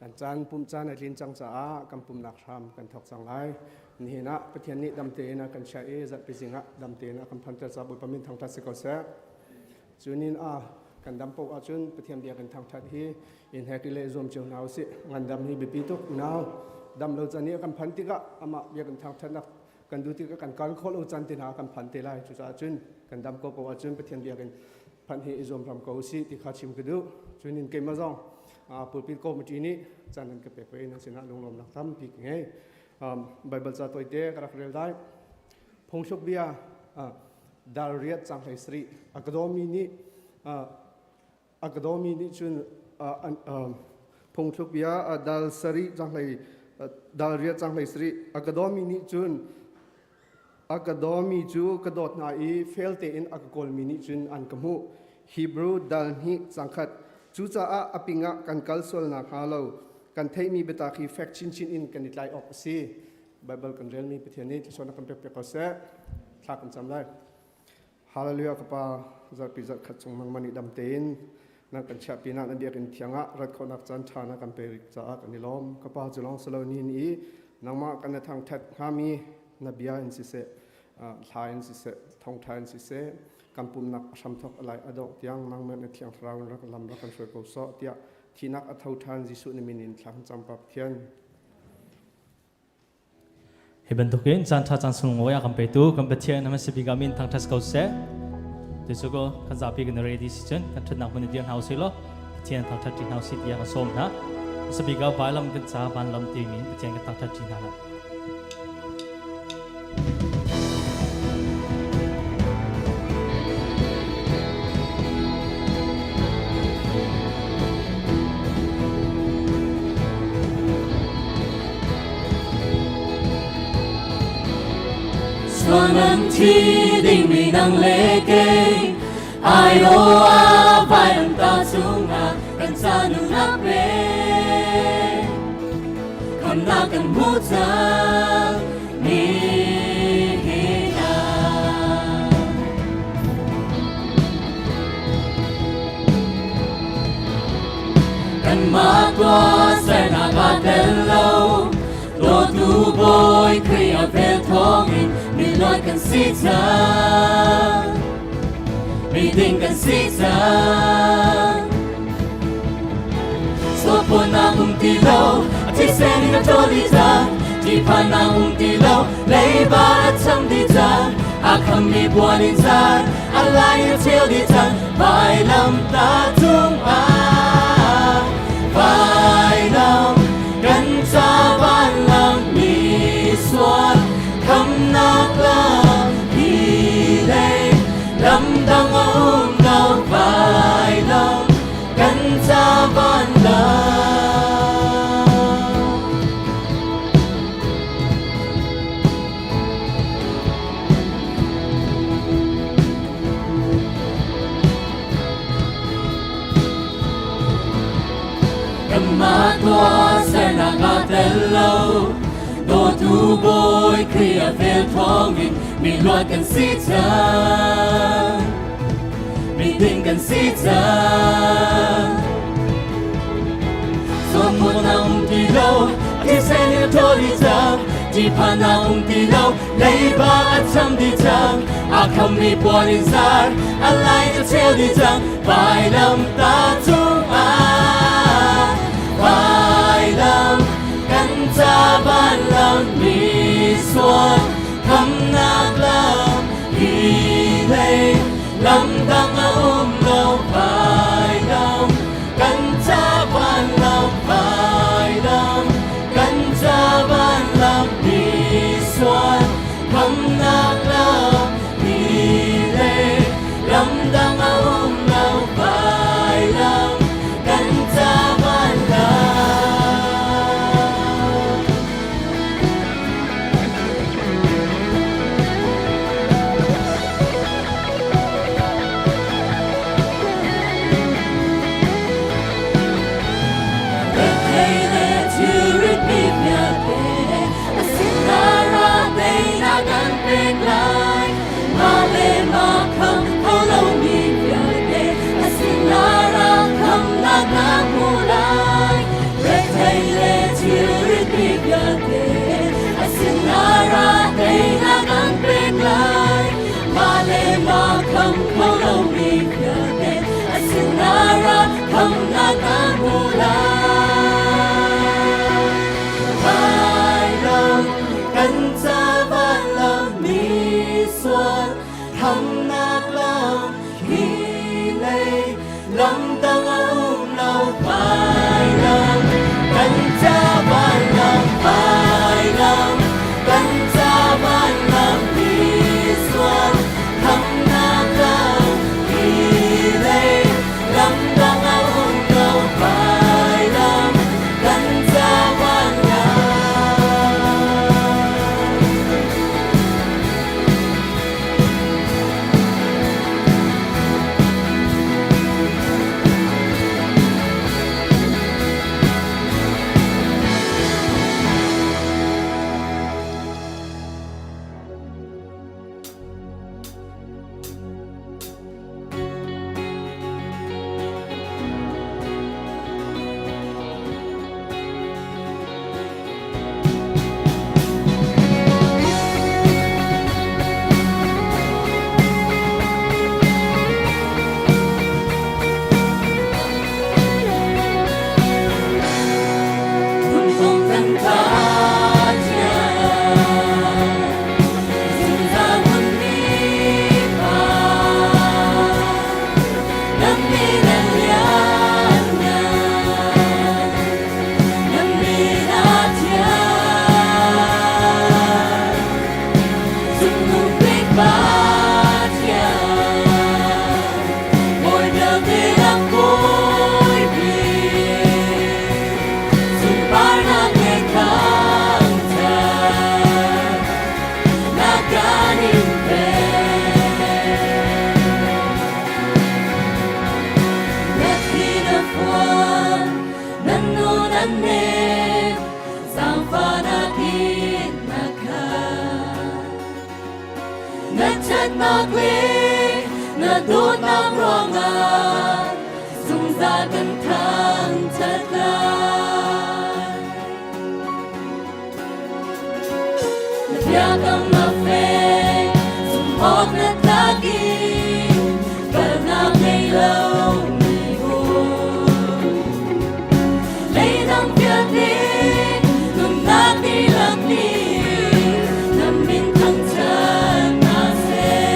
กันจันปุ่มจันในลินจังจ้ากันปุ่มนักทำกันทอกสังไลนี่นะประเทศนี้ดำเตนะกันใช้จัดพิจิงะดำเตนะกันพันธุ์จับบุปมินทางทัศน์ก็เสจุนินกันดำปกจุนประเทศเดียกันทางทัศน์ที่อินเฮกิเลซอมเจ้าหนาวสิงานดำนี้บิปิตุกหนาวดำเราจะนี้กันพันธุ์ที่ก็อามาเดียกันทางทัศน์นักกันดูที่ก็กันการโคลจันตินากันพันธุ์ที่ไรจุดจุนกันดำก็ปกจุนประเทศเดียกันพันธุ์อิซอมพรำเกาสิที่ขาชิมกระดูจุนินเกมาซองปูปิดโกมจีนี้จันนั้นก็เปไปนั่นสินะลงลมนักทำพิกไงไบเบิลจะตัวเด็กรักเรียลได้พงศกเบียดาริยจังไฮสรีอักดอมีนี้จุนพงศกเบียดาลสรีจังไฮดาริยจังไฮสรีอักดอมีนี้จุนอักดอมีจูกระโดดนาอีเฟลเตอินอักกอลมีนี้จุนอันกมูฮีบรูดัลฮีสังคัดจูจ้าอภิงะกันกัลสวลนักฮาโลกันเทมีเบตาคีแฟกชินอินกันนิดไลออกซีไบเบิลกันเรียนมีประเทศนี้ที่ชนกันเปรียบๆก็เสทากันจำได้ฮาเลลูยากับปาจัดพิจัดขัดจงมังมันดำเต็นนักกันเชปีนันเดียกันเทียงะรัดคนนักจันทานักกันเปริกจ้ากันนิลอมกับปาจุลองสโลนีนี้นังมากันในทางทัดฮามีนบียาอินสิเซทายอินสิเซทองทายอินสิเซกัมปุมนักสัมทกอะไรอดอกยังมังเมื่อเที่ยงทราวรักลำรักกันช่วยกูสอเตียที่นักอัฐทานจิสุนิมินินทางจำปับเทียนเห็นทุกคนจันทร์จันทร์สงวยกันไปตู้กันไปเทียนนั่นสิบิกามินทางทัศน์เขาเสเดี๋ยวสุก็ขันจับปีกันเรดี้สิจันกันทุนนักมันเดียนเฮาสิโลเทียนทางทัศน์จีนเฮาสิเดียกันสมนะสิบิกาไปลำกันจ้าบันลำตีมินเทียนกันทางทัศน์จีนนั่นSuanan ti ding minang leke ai ro a vai am ta sunga kan sa nu na pe kon na kan mu ta ni na kan ma kwa sa na ga tello lo tu boy kriya vel thongin mi loi kan si ta mi ding kan si ta so po na ti lo ti se ni na to di ta ti pa na ti lo lei ba cham di ta a kham mi buan in sa a lai na tel di ta bai lam ta tung a bai lam kan ta ban lam mi swan kham nak la hi lei lam dang nau vai lam kan ta ban la ma tua sa na ga tello do tu boy kriya vel thongin mi loi kan si ta mi ding kan si ta so mo na ti lo ti se ni to di ta ti pa na ti lo lei ba at sam di ta a kham mi buan in sar a lai na tel di ta bai lam ta tung a bai lam kan ta ban lam mi swan kham nak lam hi lei lam dang lo bai lam kan ta ban lam bai lam kan ta ban lam mi swan kham nak lam hi lei lam dang lo bai lam kan ta ban lam lâu mi khờ đen asinara không na ta mula vai lòng cần cha van lòng mi xuân thầm nát lòng khi lấy lòng tăng lâu vai lòng cần cha van lòng vai lòng cần cha van lòng mi xuân thầm nát lòng khi lấy lòng tăng lâu vai lòng cần cha van lòng na đốt nam rong à dùng ra gần thang chặt lại na bia cầm na phê dùng hót na tagi gần nam ngày lâu ngày buồn lấy đam kia đi cùng ta đi làm đi nằm bên thang chặt na sẽ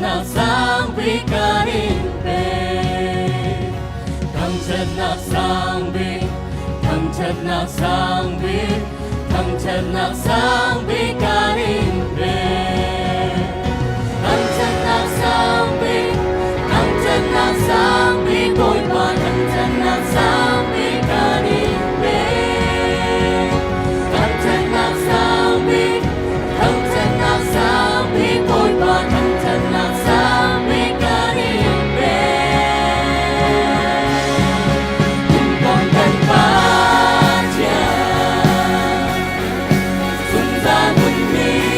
nào sang bi ca đi về thằng chân nào sang bi thằng chân nào sang bi thằng chân nào sang bi ca đi về thằng chân nào sang bi thằng chân nào sang bi bồi qua thằng chân nào sang bi ca đi về thằng chân nào sang bi thằng chân nào sang bi bồi qua thằng chân nào sang bi ca đi về cùng con thân ba cha dùng ra quân đi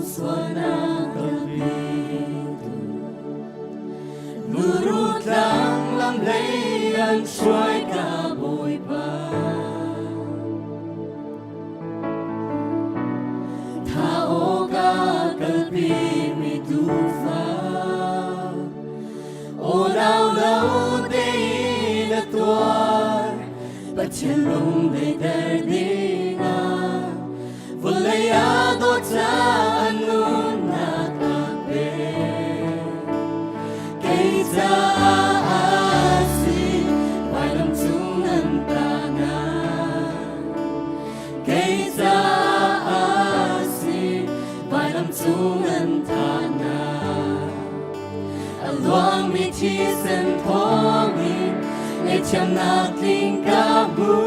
suana kalbitu Lurut lang lam layan shuai ka boy pa Tao ka kalbi mi dufa O lao lao day na tuar But chelong day dardinga Volayado ta anun nakape Kaysa aasi Walang tungan tangan Kaysa aasi Walang tungan tangan Alwang mi chisen pongin Ngecham nating kabu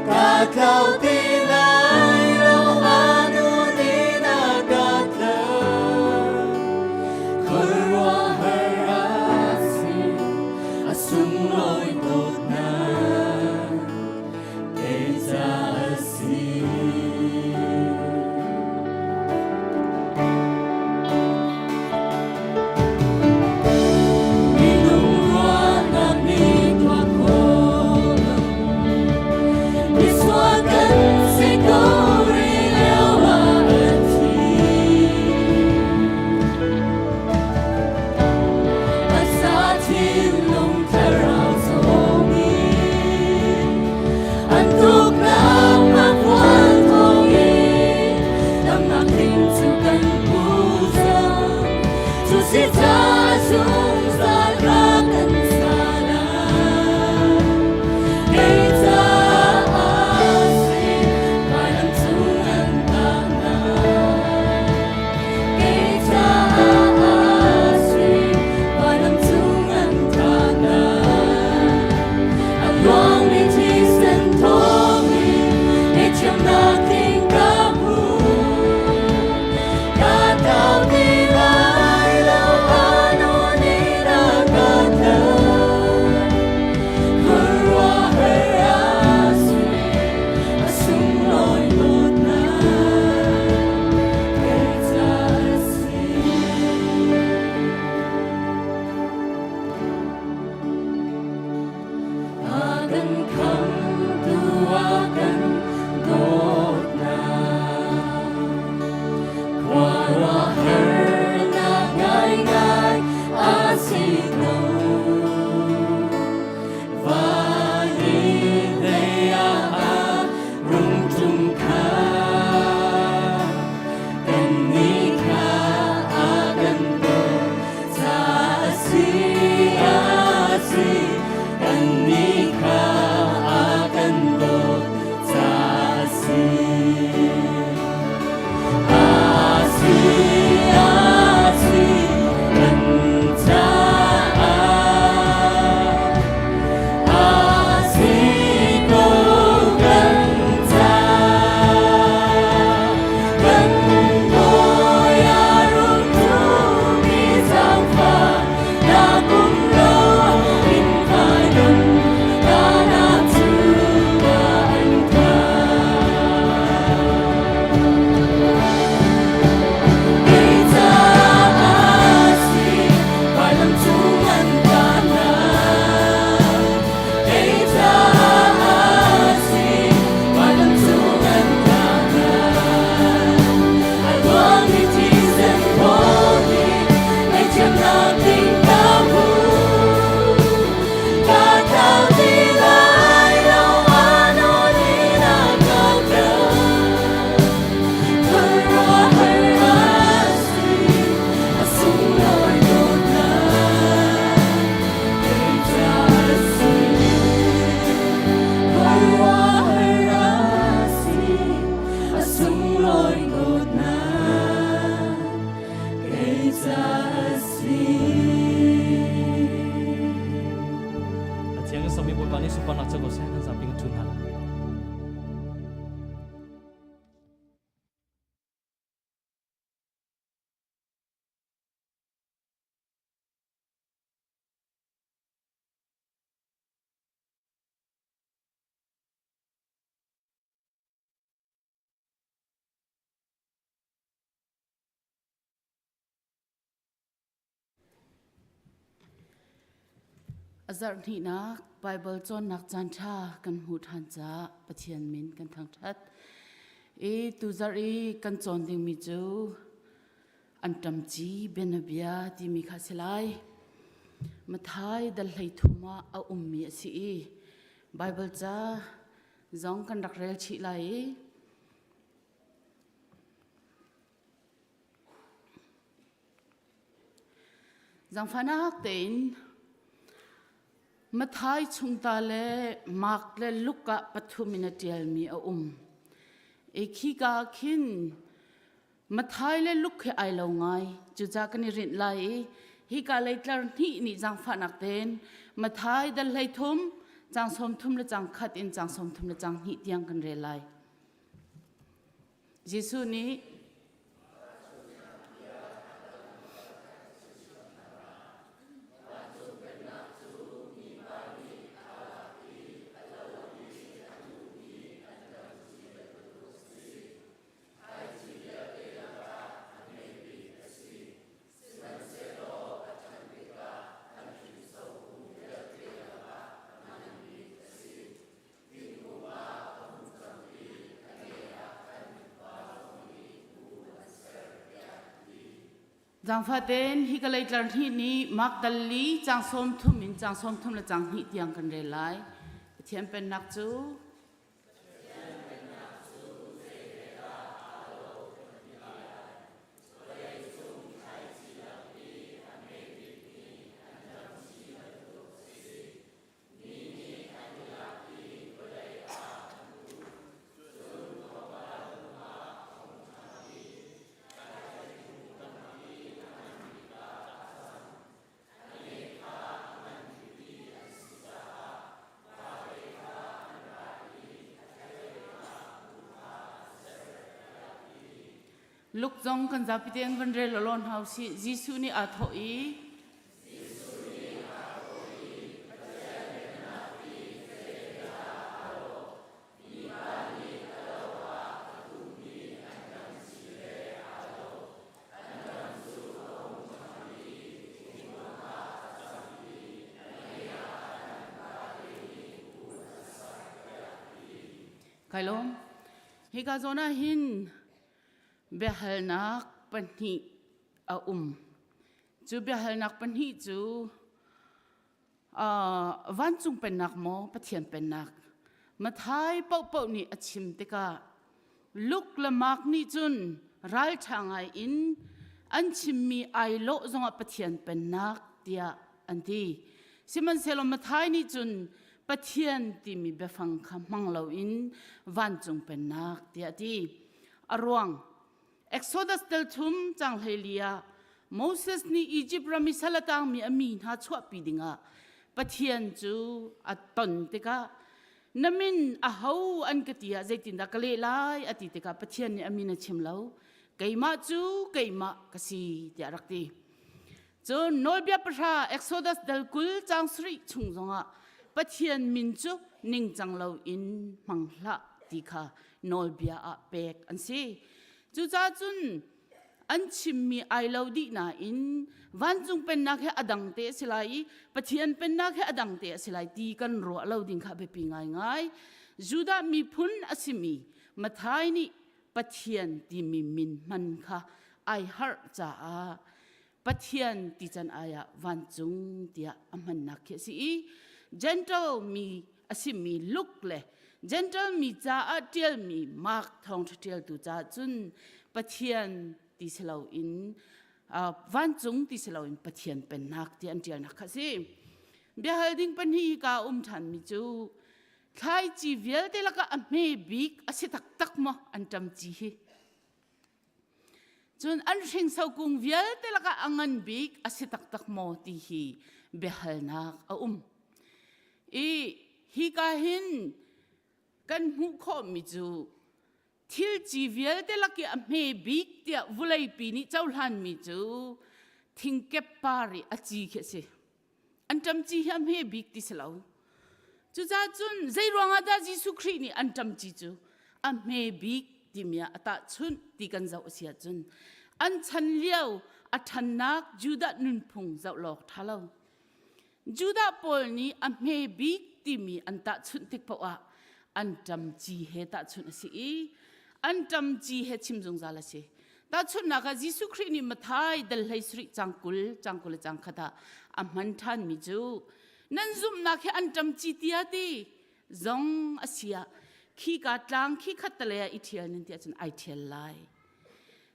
Kakao tinay Lau ano ninagata Kurwa harasi Asung loy tot na Kaysa asi Minungwa na nito ako Iswagan azar ni nak Bible chon nak chan tha kan hu than cha pathian min kan thang that tu zar kan chon ding mi chu an tam chi benabia ti mi kha selai mathai dal hlei thuma a ummi si Bible cha zong kan rak rel chi lai zang fana ten mathai chungta le mak le luka pathumina tial mi a ekhi ka khin mathai le luk he ai lo ngai chu cha kan rin lai hi ka le tlar ni jang fanak ten mathai dal lai thum jang som thum le jang khat in jang som thum le jang hi tiang kan re lai Jesu ni jang fa ten hi ka lai tlar hi ni mak dal li jang som thum in jang som thum le jang hi tiang kan re lai thiam pen nak chu luk zong kan zapitiang kan re lolon hausi Jesu ni a thoi kailom hi ka zona hin behal nak panhi a chu behal nak panhi chu van chung pen nak mo pathian pen nak mathai pau ni achim te ka luk la mak ni chun ral thangai in an chim mi ai lo zonga pathian pen nak tia anti siman selo mathai ni chun pathian ti mi befang kha manglo in van chung pen nak tia ti arwang Exodus tel thum chang helia Moses ni Egypt rami salatang mi amin ha chwa pidinga pathian chu aton teka namin a hau an katia zaitin da kale lai ati teka pathian ni amina chimlo keima chu keima kasi tia rakti chu nolbia pra Exodus dal kul chang sri chungonga pathian min chu ning changlo in mangla tikha nolbia a pek an si chu cha chun an chimmi ai lo di na in van chung pen nak he adang te silai pathian pen nak he adang te silai ti kan ro lo ding kha be pi ngai ngai juda mi phun asimi mathai ni pathian ti mi min man kha ai har cha a pathian ti chan aya van chung tia aman nak he si gentle mi asimi look le gentle mi cha a tiel mi mak thong tiel tu cha chun pathian ti selo in van chung ti selo in pathian pen nak ti an tiel nak khasi be holding pan hi ka than mi chu khai chi vel te laka a me big ase tak tak mo an tam chi hi chun an hring sau kung vel te laka angan big ase tak tak mo ti hi be hal nak a hi ka hin kan mu kho mi chu thil chi vel te laki a me big tia vulai pi ni chaulan mi chu thing ke pari a chi khe se an tam chi ham he big ti selo chu cha chun zai ronga da Jesu Christ ni an tam chi chu a me big ti mia ata chun ti kan zau sia chun an chan liao a than nak juda nun phung zau lok thalo จูดาปอลนี้อเมบิกที่มีอันตะชุนติกปะวะอันจำจีเฮตะชุนสิอันจำจีเฮชิมจงซาลสิตาชุนนักยิสุครินี่มาทายเดลไฮสริจังกุลจังคดาอามันทันมิจูนั่นซุมนักอันจำจีตียดีจงอาเซียขี้กาตลังขี้ขัดตะเลยอิเทียนนี่ที่ฉันไอเทียนไล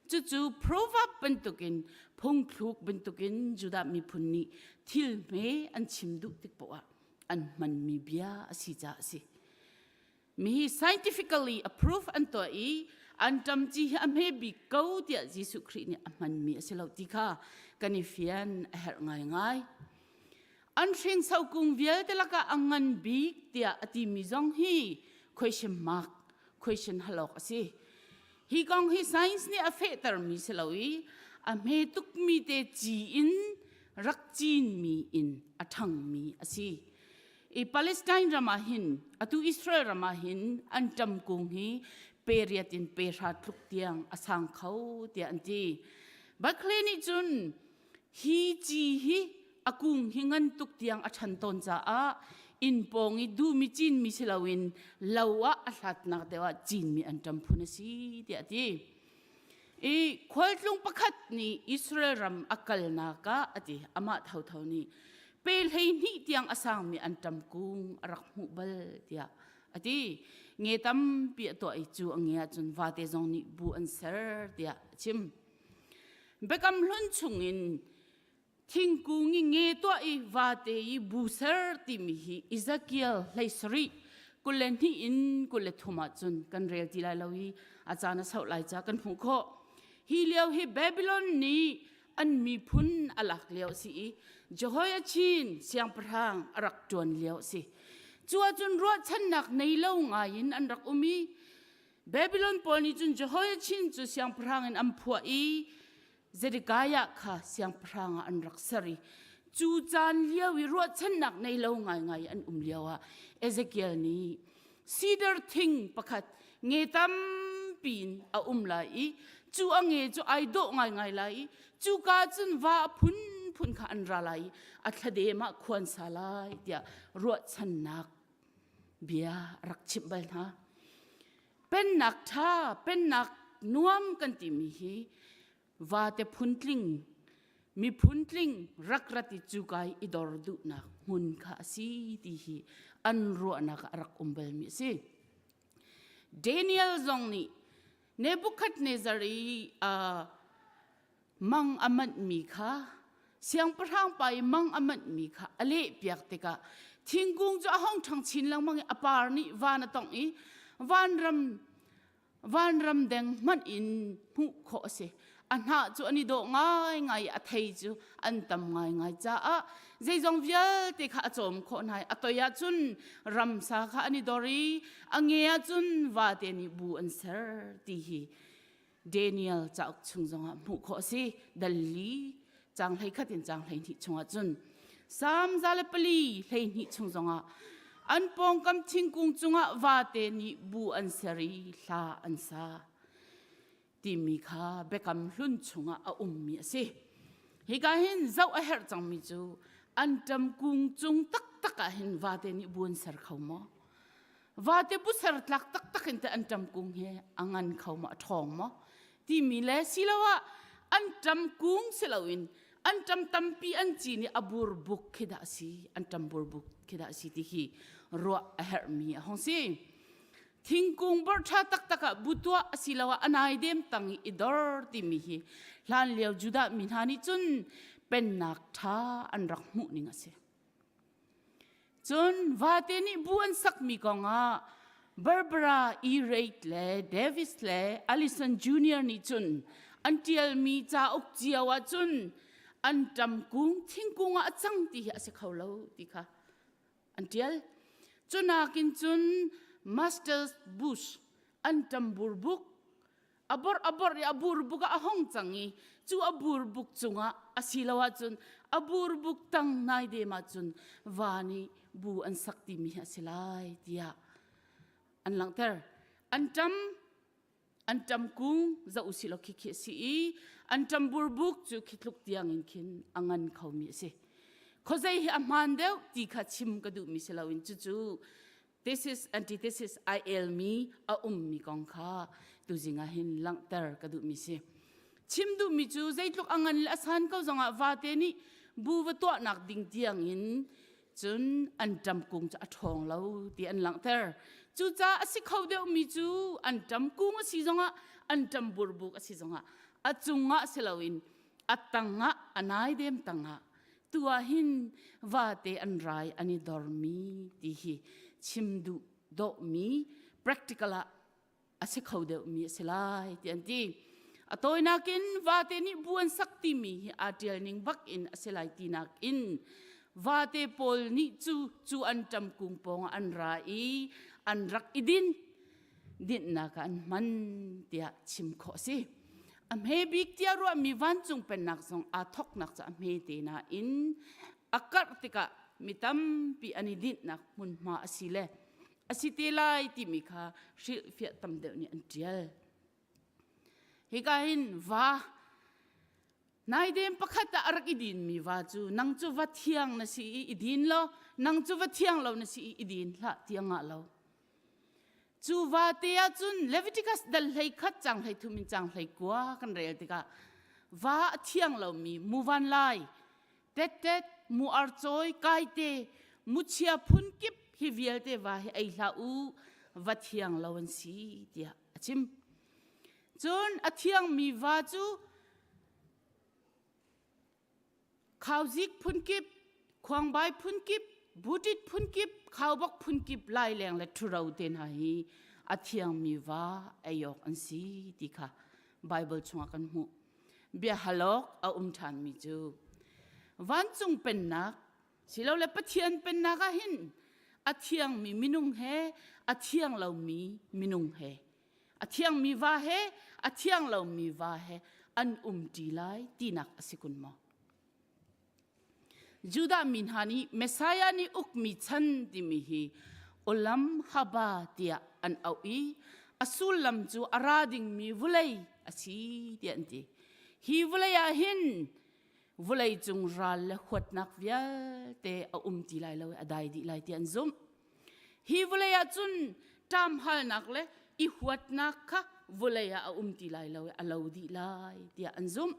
จู่ๆ proverb เป็นตุกินพงพลุกเป็นตุกินจุดามีพุนนี้ทิลเมอันชิมดุติกปะอันมันมีเบียสิจ้าสิมี scientifically approved อันตัวอันจำจีอเมบิเกาเดียยิสุครินี่มันมีสิเหล่าที่ข้ากันนิฟิอันเฮรง่ายอันเชิงสาวกุงเวียแต่ละก็อังงันบิกเดียอติมิจงฮี question mark question ฮัลโหลสิฮีกองฮี science นี่อเฟตร์มีสิเหล่าอเมตุกมีเตจีอินรักจีนมีอินอทังมีสิปาเลสไตน์รามาหินอตุอิสราเอลรามาหินอันจำกุงฮีเปรียตินเปราทุกเตียงอสังเขาเตียนจีบัคเลนิจุนฮีจีฮีอากุงฮิงันทุกเตียงอชันตนจ้าอินปองอีดูมิจินมิสิลาวินลาวะอัลลัดนักเดว่าจีนมีอันจำพุนสีเตียจีควายลุงประคัดนี่อิสราเอลรัมอักลนักอดีอามาเท่านี้เปลให้นี่เตียงอสังมีอันจำกุงรักมุบลเตียอดีเงี้ยตั้มเปียตัวไอจูเงี้ยจนว่าเตจงนี่บูอันเซอร์เดียชิมเบกำลุ้นชงอินทิ้งกูงี้เงี้ยตัวไอว่าเตยบูเซอร์ติมิฮิอิซาเกียลไลสรีกุเลนที่อินกุเลทุมาจนกันเรียลที่ไลลาวีอาจารย์สาวไลจากกันผงโคฮิเลียวฮิเบบิลอนนี้อันมีพุนอลักเลียวสิจอยชินเสียงพรางอรักจวนเลียวสิจวจนรวดฉันหนักในเล่าไงยินอันรักอุมีเบบิลอนปอนี่จนจะหอยชินจุเสียงพรางอันผัวเจดิกายะค่ะเสียงพรางอันรักสรีจูจานเลี้ยวรวดฉันหนักในเล่าไงอันเลี้ยวเอเซเกียลนี้ซีดาร์ทิงประคัดเงตัมปีนไลจูเงจูไอโดไงไลจูกาจนว่าพุนข้าอันราไลอัตเดมาควรสาลายเดียรวดฉันหนักเบียรักชิบเบลนะเป็นหนักท่าเป็นหนักน่วมกันติมีฮีว่าแต่พุนลิงมีพุนลิงรักรัติจูกายอิดอร์ดุนักมุนข้าสีดีฮีอันรัวนักรักเบลมีสิเดนิเอลซองนี่เนบุคัดเนซารีมังอามันมีค่ะเสียงพระางไปมังอามันมีค่ะอเล่เปียกติกะทิ้งกุงจะห้องทางชินลังมังอปาร์นี่วานตองอีวานรำแดงมันอินหูโคเสอันหาจูอันนี้โดง่ายอัทยจูอันตำง่ายจ้าใจจงเวียติกะจอมโคนายอัตยาจุนรำสาขาอันนี้ดอรีอังเงียจุนวาเดนิบูอันเซอร์ตีฮีเดนิเอลจะอุกชงจงอ่ะหูโคเสดัลลีจางให้ขัดจางให้ที่ชงจุนสามซาเลปลีให้ที่ชงจงอ่ะอันปองกำทิ้งกุงจงอ่ะวาเตนิบูอันเซรีลาอันซาที่มีข้าเบกำลุ้นชงอ่ะมีสิฮิกาเห็นเจ้าเฮร์จังมิจูอันจำกุงจงตักเห็นวาเตนิบูอันเซร์เขามอวาเตบุเซร์ตักเห็นแต่อันจำกุงเฮอันเขามาทองมอที่มีเลสิละว่าอันจำกุงเสลาวินอันจำตัมปีอันจีนี่อบูร์บุกคิดาสีอันจำบูร์บุกคิดาสีที่ฮีรัวเฮร์มีฮงซีทิ้งกุงบร์ชาตักบุตัวสิลาวอันไอเดมตังอิดอร์ที่มีฮีลานเลียวจุดามินฮานิจุนเป็นนักท่าอันรักมุนิงเสจุนวาเตนิบุอันสักมีกงาบาร์บราอีเรตเลเดวิสเลอลิสันจูเนียร์นิจุนอันเทียลมีจ้าอุกเจียวจุนอันจำกุงทิ้งกุงจังที่อาศัยเขาเล่าที่ค่ะอันเดียลจุนักินจุนมาสเตอร์บุชอันจำบูร์บุกอบอร์ยาบูร์บุกห้องจังงี้จูบูร์บุกจุงอาศิลาวจุนบูร์บุกตั้งนายเดมาจุนวานีบูอันสักติมีอาศิลายที่อันหลังเตอร์อันจำกุงจะอุศิลคิดสีอันจำบูร์บุกจูคิดลุกเตียงอินคินอังันเขามีสิ เขาใจอามันเดียวตีขัดชิมกระดูมิเสลาวินจู่ๆ this is antithesis I el mi a mi kong kha tu zinga hin lang ter kadu mi se chim du mi chu zai tluk angan la san ko zanga wa te ni bu wa to nak ding tiang in chun an tam kung cha thong lo ti an lang ter chu cha asi khau de mi chu an tam kung asi zanga an tam burbuk asi zanga achunga selawin atanga anai dem tanga tua hin wa te an rai ani dormi ti hi chimdu do mi practical ase khode mi selai ti anti atoi nakin wate ni buan sakti mi atial ning bak in aselai ti nak in wate pol ni chu an tam kung pong an rai an rak idin din na kan man tia chim kho si am he big tia ro mi van chung pen nak song a thok nak cha me te na in akar tika mitam pi ani din nak mun ma asile asitelai ti mi kha shil fia tam de ni antial hikahin wa nai dem pakhata arak idin mi wa chu nang chu wa thiang na si idin lo nang chu wa thiang lo na si idin la tianga lo chu wa te ya chun Leviticus dal hlei khat chang hlei thumin chang hlei kwa kan rel tika wa thiang lo mi muwan lai tet mu ar choi kai te mu chia phun kip hi vial te wa hi ai hla u wa thiang lo an si tia achim chun athiang mi wa chu khawzik phun kip khwang bai phun kip butit phun kip khawbok phun kip lai leng la thurau ten ha hi athiang mi wa ayok an si ti kha Bible chunga kan mu bia halok a than mi chu van chung pen nak silo le pathian pen na ka hin athiang mi minung he athiang lo mi minung he athiang mi wa he athiang lo mi wa he an ti lai tinak asikun mo Juda min hani Messiah ni ukmi chan di mi hi olam haba tia an awi asul lam chu arading mi vulai asi tian ti hi vulaya hin vulai chung ral le khot nak via te ti lai lo adai di lai tian zum hi vulaya chun tam hal nak le I huat nak kha vulaya ti lai lo alo di lai tia an zum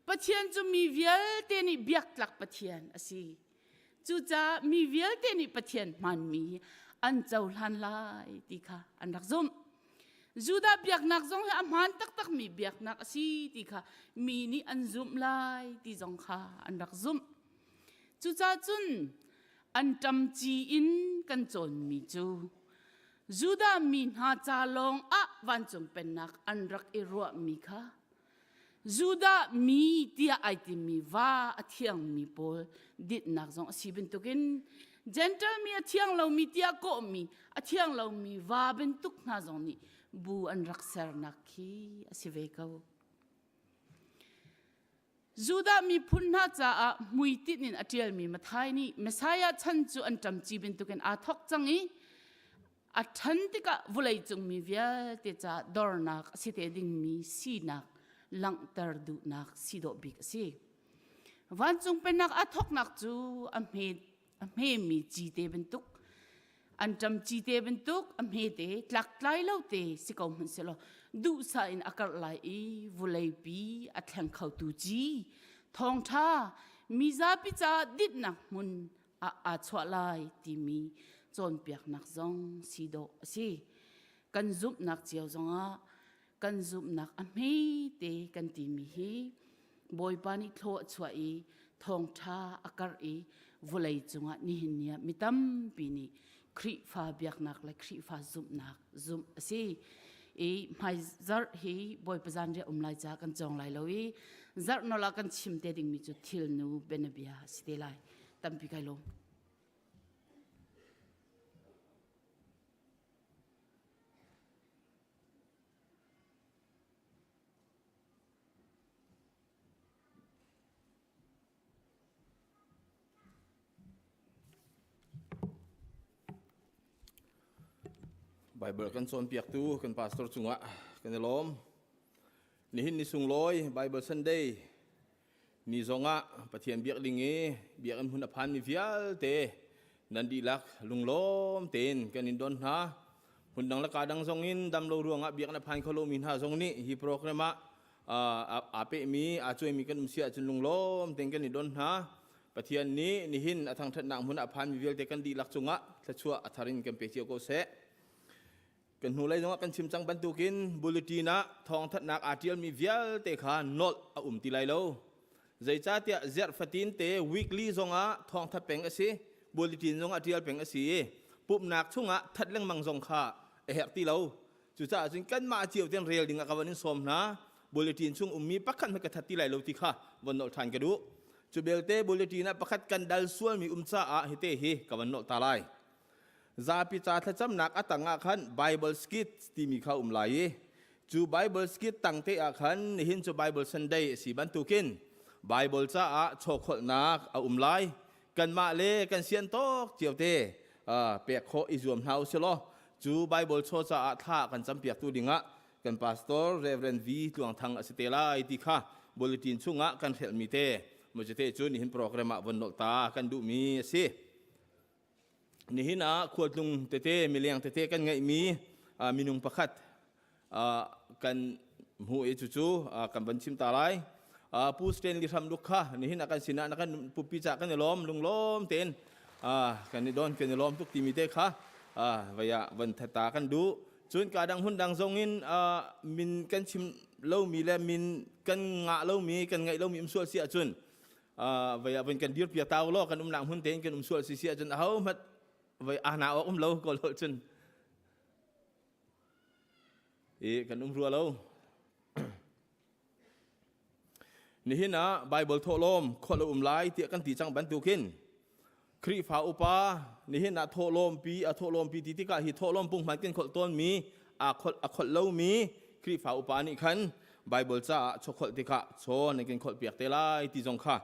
pathian chu mi vial te ni biak tlak pathian asi chu cha mi vial te ni pathian man mi an chau hlan lai ti kha an rak zum juda biak nak zong ha man tak mi biak nak asi ti kha mi ni an zum lai ti zong kha an rak zum chu cha chun an tam chi in kan chon mi chu juda min ha cha long a wan chung pen nak an rak e ro mi kha Juda mi tia aiti mi va athiang mi pol dit nak zong sibin tukin gentle mi athiang lo mi tia ko mi athiang lo mi va ben tuk na zong ni bu an rakser nakhi asive ko Juda mi punna cha a muitit nin atial mi mathai ni Messiah chan chu an tam chi bin tukin a thok changi a than tika vulai chung mi via te cha dornak site ding mi sinak lang tar du nak sido big si wan chung pen nak athok nak chu amhe mi chi te bentuk an tam chi te bentuk amhe te tlak tlai lo te sikom hun selo du sa in akar lai e vulai pi athang khau tu ji thong tha mi za pi cha dit nak mun a chwa lai ti mi chon piak nak zong sido si kan zup nak chiao zonga kan zup nak amhe te kan ti mi hi boy pani thlo chwa I thong tha akar I vulai chunga ni hinia mitam pini khri fa biak nak la khri fa zup nak zum asi e mai zar hi boy pazan je umlai cha kan chong lai loi zar no la kan chim te ding mi chu thil nu benabia ste lai tampi kai lo Bible kan son piak tu kan pastor chunga kan lom ni hin ni sung loi Bible Sunday ni zonga pathian biak lingi biak an hun aphan mi vial te nan di lak lunglom ten kanin don ha hundang la kadang zongin dam lo ruanga biak na phan kholo min ha zong ni hi programa ape mi a choi mi kan sia chun lunglom ten kanin don ha pathian ni nihin athang that nang hun aphan mi vial te kan di lak chunga thachua atharin kan pe chiao ko se kan hu lai zonga kan chim chang ban tukin bulletina thong that nak atial mi vial te kha not a ti lai lo zai cha tia zer fatin te weekly zonga thong that peng asi bulletin zonga atial peng asi pup nak chunga that leng mang zong kha e her ti lo chu cha jin kan ma chiu ten rel dinga ka wanin som na bulletin chung mi pakhat ma ka that ti lai lo ti kha wan nol than ka du chu belte bulletina pakhat kan dal sual mi cha a hi te hi ka wan nol ta lai zapi cha tha cham nak atanga khan bible skit ti mi kha lai chu bible skit tang te a khan hin chu bible sunday si ban tukin bible cha a chokhol nak a lai kan ma le kan sian tok chiu te pe kho izum hau selo chu bible cho cha a tha kan cham piak tu dinga kan pastor reverend v tuang thang asitela iti kha bulletin chunga kan hel mi te mo je te chu ni hin program a von nol ta kan du mi si ni hina khuatlung tete miliang tete kan ngai mi minung pakhat kan hu e chu chu kan ban chim ta lai pu sten li ram lukha ni hina kan sina na kan pu pi cha kan lom lunglom ten kan ni don kan lom tuk ti mi te kha vaya van thata kan du chun ka dang hun dang zongin min kan chim lo mi le min kan nga lo mi kan ngai lo mi sual sia chun vaya van kan dir pia taw lo kan nang hun ten kan sual si sia chun hau mat vậy na lâu có lộ chân cần rùa lâu nhi na Bible thô lom khó lộ lại tiệc căn tỷ trang bán tiêu kinh khri phá upa nhi na thô lom pi tí cả hi thô lom bung mạnh kinh khol tôn mi khol lâu mi khri phá upa ni khăn Bible cha cho khol tí cả cho này kinh khol piak tê lai tí dòng kha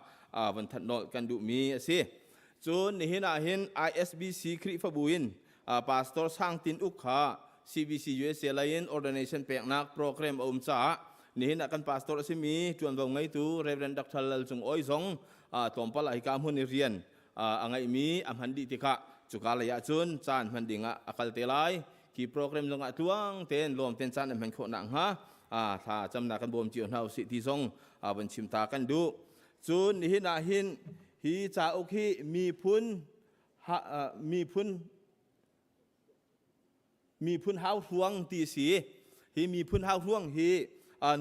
vẫn thật nọ căn đủ mi xí chun ni hin ISBC khri fabuin pastor sang tin ukha CBC USA lain ordination pek nak program cha ni hin kan pastor asimi chuan vong ngai tu reverend dr lal chung oi zong tompa lai ka mun rian angai mi amhan di tika chukala ya chun chan man dinga akal telai ki program zonga tuang ten lom ten chan man kho nang ha tha chamna kan bom chion hau si ti zong ban chim ta kan du chun ni hin hi cha ok hi mi phun hao thuang ti si hi mi phun hao thuang hi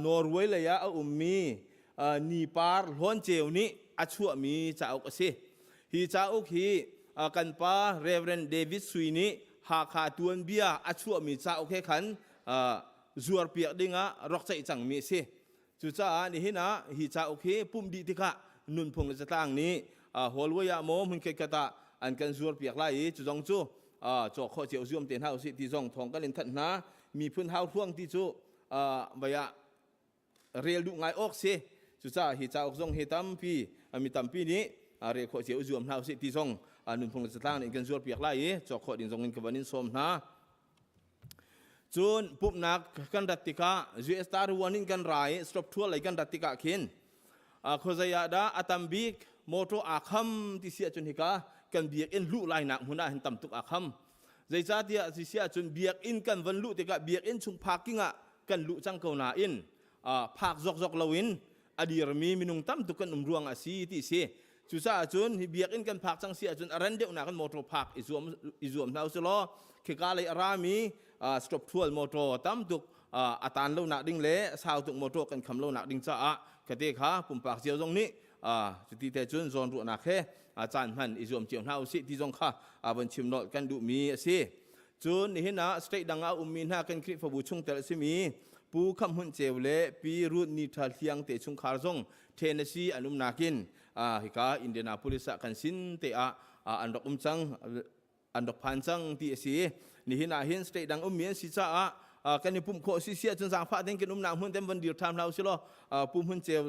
Norway le ya mi ni par lon cheu ni achua mi cha ok si hi cha ok hi kan pa Reverend David Suini ha kha tuan bia achua mi cha ok khan zuar piak dinga rok chai chang mi si chu cha ni hina hi cha ok hi pum di tika nun phong le tang ni holwaya mo mun ke kata an kan zuar piak lai chu jong chu cho kho cheu zoom ten hau si ti jong thong kan in that na mi phun hau thuang ti chu baya rel du ngai ok se chu cha hi cha ok jong he tam pi mi tam pi ni re kho cheu zoom hau si ti jong nun phong le tang ni kan zuar piak lai cho kho din jong in kawanin som na chun pup nak kan datika US star warning kan rai stop thua lai kan datika khin khozaya da atambik moto akham ti sia chun hika kan biak in lu lai nak huna hin tam tuk akham zai cha tia si sia chun biak in kan van lu te ka biak in chung parkinga kan lu chang ko na in phak jok lawin adir mi minung tam tuk kan ruang asi ti se chu sa chun hi biak in kan phak chang sia chun aran deu na kan moto park izum nau se lo ke ka lai arami stop thual moto tam tuk atan lo na ding le sao tuk moto kan kham lo na ding cha ka te kha pum pak chiao jong ni ti te chun zon ru na khe chan man izum chiao nau si ti jong kha ban chim nol kan du mi si chun ni hina state danga min ha kan kri fabu chung tel si mi pu kham hun cheu le pi rut ni thal thiang te chung khar jong Tennessee anum nakin hika Indianapolis kan sin te andok chang andok phan chang ti si ni hina hin state dang mien si cha kan ni pum kho si sia chun sang pha den kin nam hun tem ban dir tham lau si lo pum hun cheu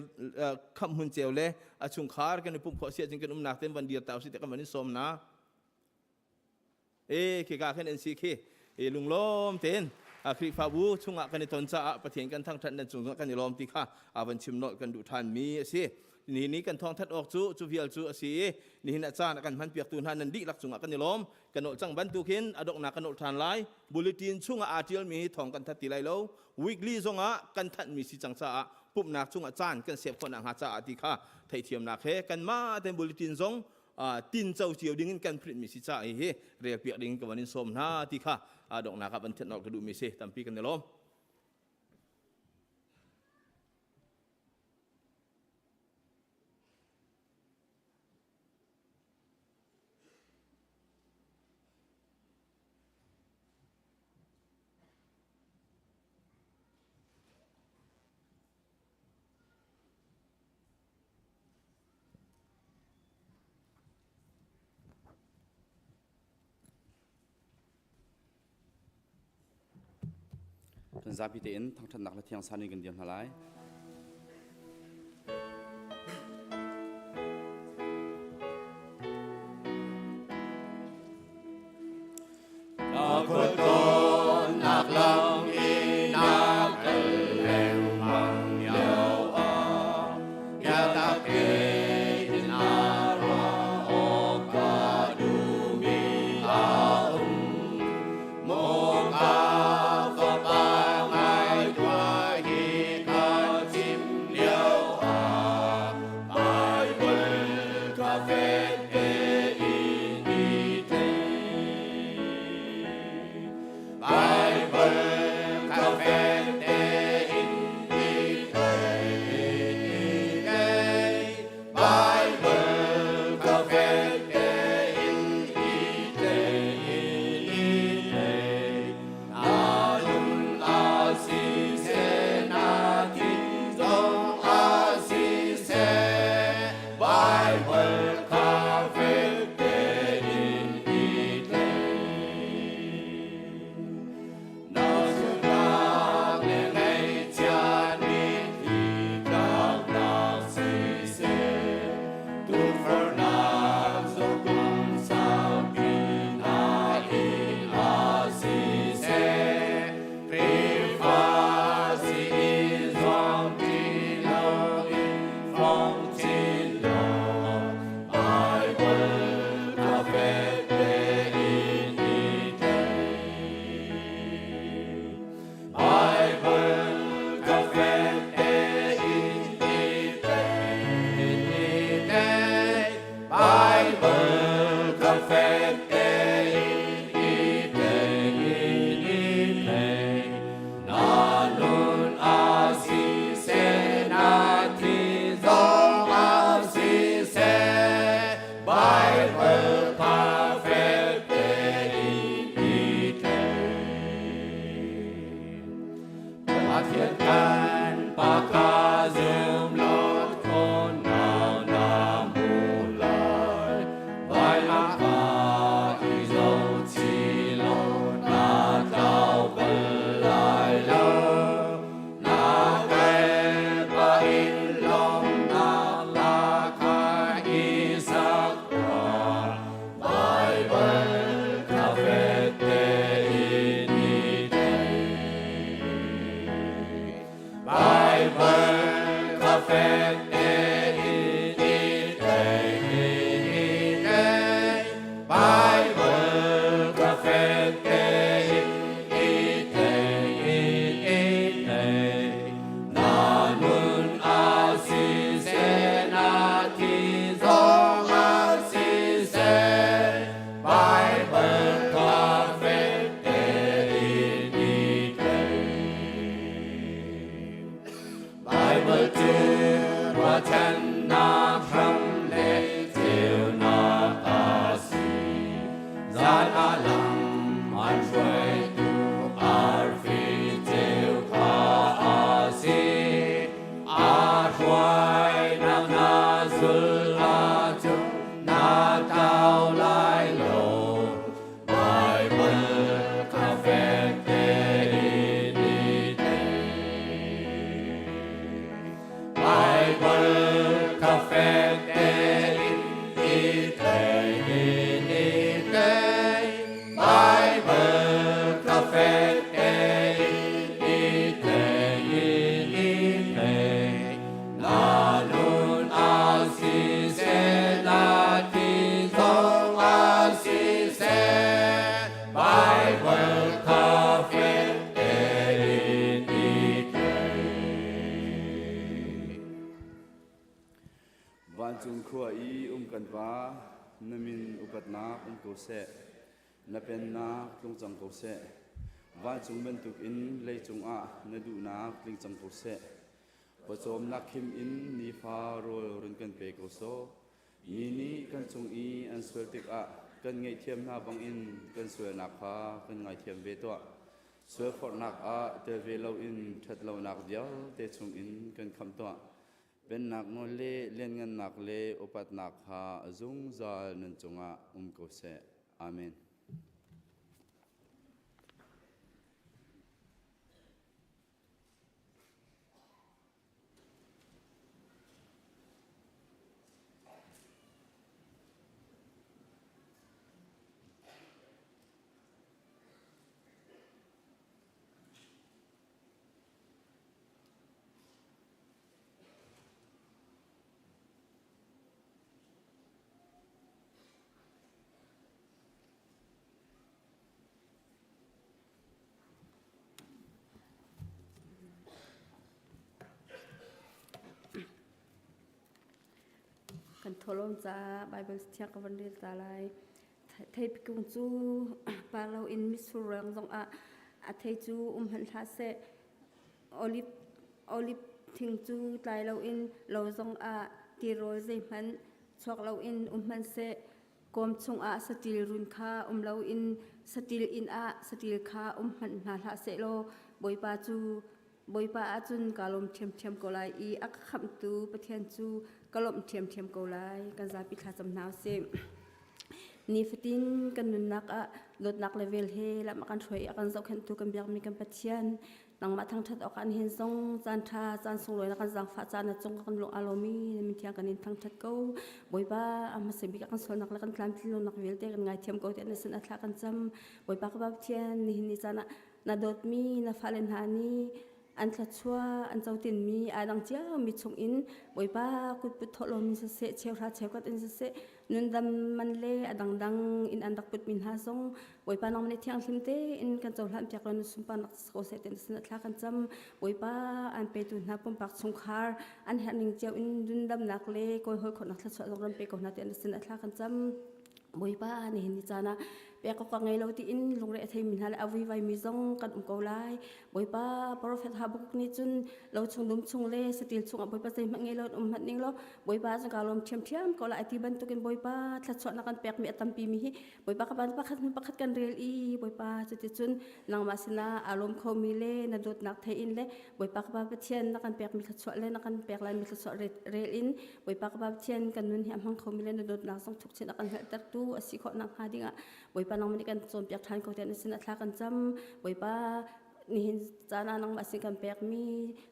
kham hun cheu le chung khar kan ni pum kho sia jing kin nak tem ban dir taw si te kan ni som na ke ka kan en si ke lung lom tenคริฟาบูช่วงกันในตอนจะประเทศกันทั้งทันในช่วงกันในลมตีค่ะวันชิมโนกันดูทันมีสิ นี่กันทองทัดออกจูเพียลจูสีนี่น่ะจ้ากันพันเปียกตูนหันนันดิลักจุงกันนิลมกันโนจังบันตุขินอดอกนากันโนทานไลบุลตินชุงอาเจียลมีทองกันทัดตีไลโลวิกลีจงกันทัดมีสิจังจ้าปุ่มนักจุงจานกันเสียบคนอ่างหาจ้าติค่ะไทยเทียมนักเฮกันมาแต่บุลตินจงตินเจ้าเจียวดิ้งกันพริตมีสิจ้าเฮเรียกเปียกดิ้งกับวันนี้สมนาติค่ะอดอกนากับบันเทิงนอกกระดูมีเสตัมปีกันนิลม Zapi te in thang nak la thiang sani gan diam halai nak lang ina kalem mang yao a ya ta ke inara o ka du mi a mo ka fa pa ngai kwa hi ka chim liao a bai bul ka fe te in di te Bible Cafete in the Bible Cafete in the Alun Asise Nati Zong Asise Bible Cafete in the Nasulang nilay tiyan itikak ng sisi Tufor na sukong sa pinainasisi Privasi izong tilaw infong tilaw Bible Cafete in Bible Cafete in Bible Cafete in Nanun asise nati zong asise Bible Cafete in Pelatihan pakazum lot konau namulai Bailaka izau cilo natau belai lo Nakai bailong nalaka isakra Bible Cafete in Bible Cafete in Bible Cafete in Nanun asise nati zong asise Bible Cafete in Bible tu wa chan na from le til na asi zan alam an shui tu ar fi til ka asi ar shui na na zul la tu na tao lai lo Bible Cafete in Bible จุนขัวอีกันวานมินอุปัตนากูเสนเป็นนาลุงจังกูเสว่าจุงเป็นตุกอินเลยจุงนดูนาลิงจังกูเสปจอมนักขิมอินนีฟาโรรุนกันเปกูโซมีนี้กันจุงอีอันสวยติกกันไงเทียมนาบังอินกันสวยนักพากันไงเทียมเวตัวสวยฟอดนักเตเวลาอินชัดเรานักเดียวเตจุงอินกันคำตัวเป็นนักโนเล่เล่นเงินนักเล่อุปัตนักหาจุงจานันจงกุเสอาเมนกันทลมจ้าไบเบิลเทียกวันเรียตาลายเทพิกุงจูปาเราอินมิสุรังจงเทจูหันทาเซโอลิฟทิ้งจูตายเราอินเราจงตีโรยใจมันชวกเราอินมันเซกอมชงสติลรุนคาเราอินสติลอินสติลคาหันนาทาเซโลบอยปาจูบอยปาจุนกาลมเทียมกอลายอีอักขำตูประเทียนจูกลมเทียมกอลายกันจะปิดขาจำนาวเซนี่ฟตินกันนุนนักลดนักเลเวลเฮและมากันช่วยกันจะขันตูกันเบียกมีกันประเทียนนังมาทั้งทัดออกกันเห็นทรงจานทาจานทรงลอยนักกันจังฟ้าจานจงกันลงอารมีมีเทียงกันนินทั้งทัดเก้าบอยปามาเสบิกันส่วนนักและกันคลำที่ลงนักเวลเตกันไงเทียมเก้าเทียนในสินอัตลักกันจำบอยปากกับเทียนนี่จานาดดมีนาฟาเลนฮานีอันทัดชัวอันเจ้าตินมีดังเจ้ามีชงอินบอยป้ากุดปุถโลมีเสเชลราเชลกัดอินเสนุนดำมันเล่ดังอินอันดักปุดมินหาซงบอยป้าน้องมันเที่ยงทิมเตอินกันเจ้าหลานจากเรานุสุปานักสโคเซตินสนัดลากันจำบอยป้าอันไปตุนหาปุ่มปักชงคาร์อันหันหนึ่งเจ้าอินดุนดำนักเล่กอยหอยคนนักทัดชัวลงรำไปก่อนนัดอินสนัดลากันจำบอยป้านี่เห็นดิจานะเปียกก็ไงเราที่อินลงเรือไทยมินฮาเลอวีไวมิซงกันเกาไลบอยป้าโปรเฟตฮาบุกนี่จุนเราชงดุมชงเล่สติลชงบอยป้าใจมังเงเราหัดนิ่งเราบอยป้าจังการลมเทียมก็ละไอที่บันตุกันบอยป้าทัดชดนักกันเปียกมีอัตมปีมีบอยป้ากับบันปักกันเรียลอีบอยป้าจะติดจุนนังมาสินาอารมณ์เขามีเล่นดดนักไทยอินเล่บอยป้ากับบันเทียนนักกันเปียกมีทัดชดเล่นักกันเปียกลายมีทัดชดเรียลอินบอยป้ากับบันเทียนกันนุนเหี่ยมห้องเขามีเล่นดดนักส่งทุกเช่นนักกันเฮตัดตู้อสิขอนักหาดิ่งบอยป้าน้องมันกันโซนเปียกทานเขาแต่ในสินอัตลักกันจำบอยป้านี่เห็นจานานังมาสิกันเปียกมี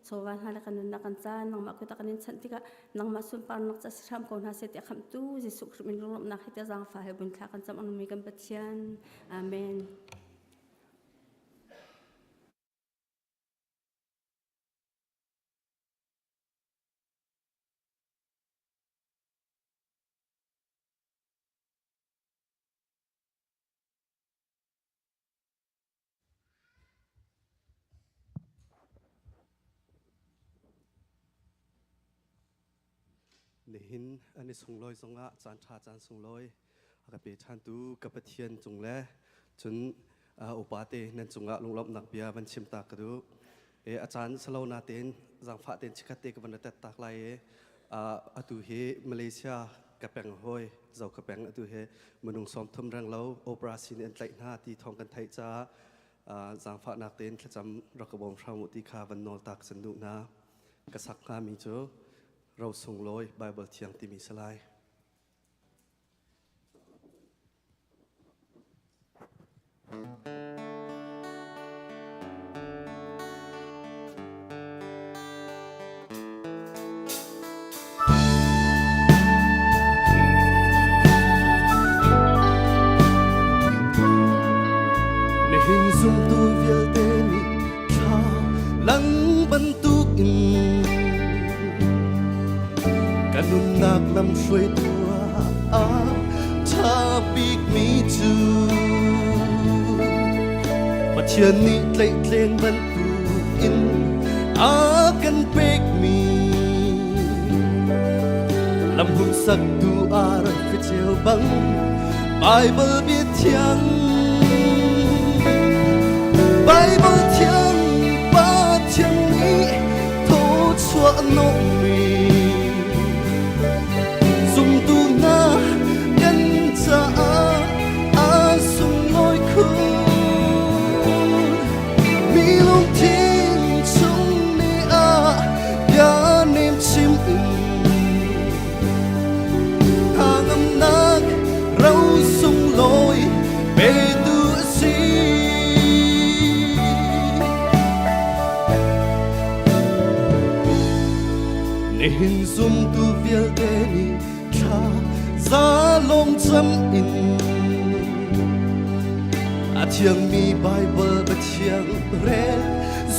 โซวันหาละกันนุนนักกันจานนังมาคุยตะกันนินสันติกะนังมาสุนปานนักจะทำคนหาเสตียคำตู้จิสุขมินลมนักให้เจ้าจังฝ่ายบุญทากันจำอนุมีกันปฏิญาณอาเมนในหินอันนี้ส่งลอยส่งจานทาจานส่งลอยกับเปชันตูกับเทียนจงแลจนอุปาเตนันจงลงลบนักเบียบันชิมตากระดูอาจารย์สโลนาเตนจังฟ้าเตนชิคเตกับวันเตตากไลอตุเฮมาเลเซียกับแปงหอยเจ้ากับแปงอตุเฮมนุงสอมทมรังเล้าโอปราซินเอ็นไลน์หน้าที่ทองกันไทยจ้าจังฟ้านักเตนจำรักบอมพระมุติคาวันนอลตักสันดุนากษักขามีเจอเราส่งลอยไบเบิลเทียงที่มีสลาย ช่วยตัวถ้าปีกมีจูปัจเจียนี้เตลงบรรทุกอินกันเป็กมีล lâm hùng sắc tu ar phía chiều băng Bible biết thiêng Bible thiêng ba thiêng ý thô chua nộ mì dùng tu na gần cha a sung lối khôn mi long thiên chung ni a ya niệm chim hàng âm nát râu sung lối bê tu si để hình dung tu viết tên cha giá lông chấm in a thiêng mi Bible bát thiêng re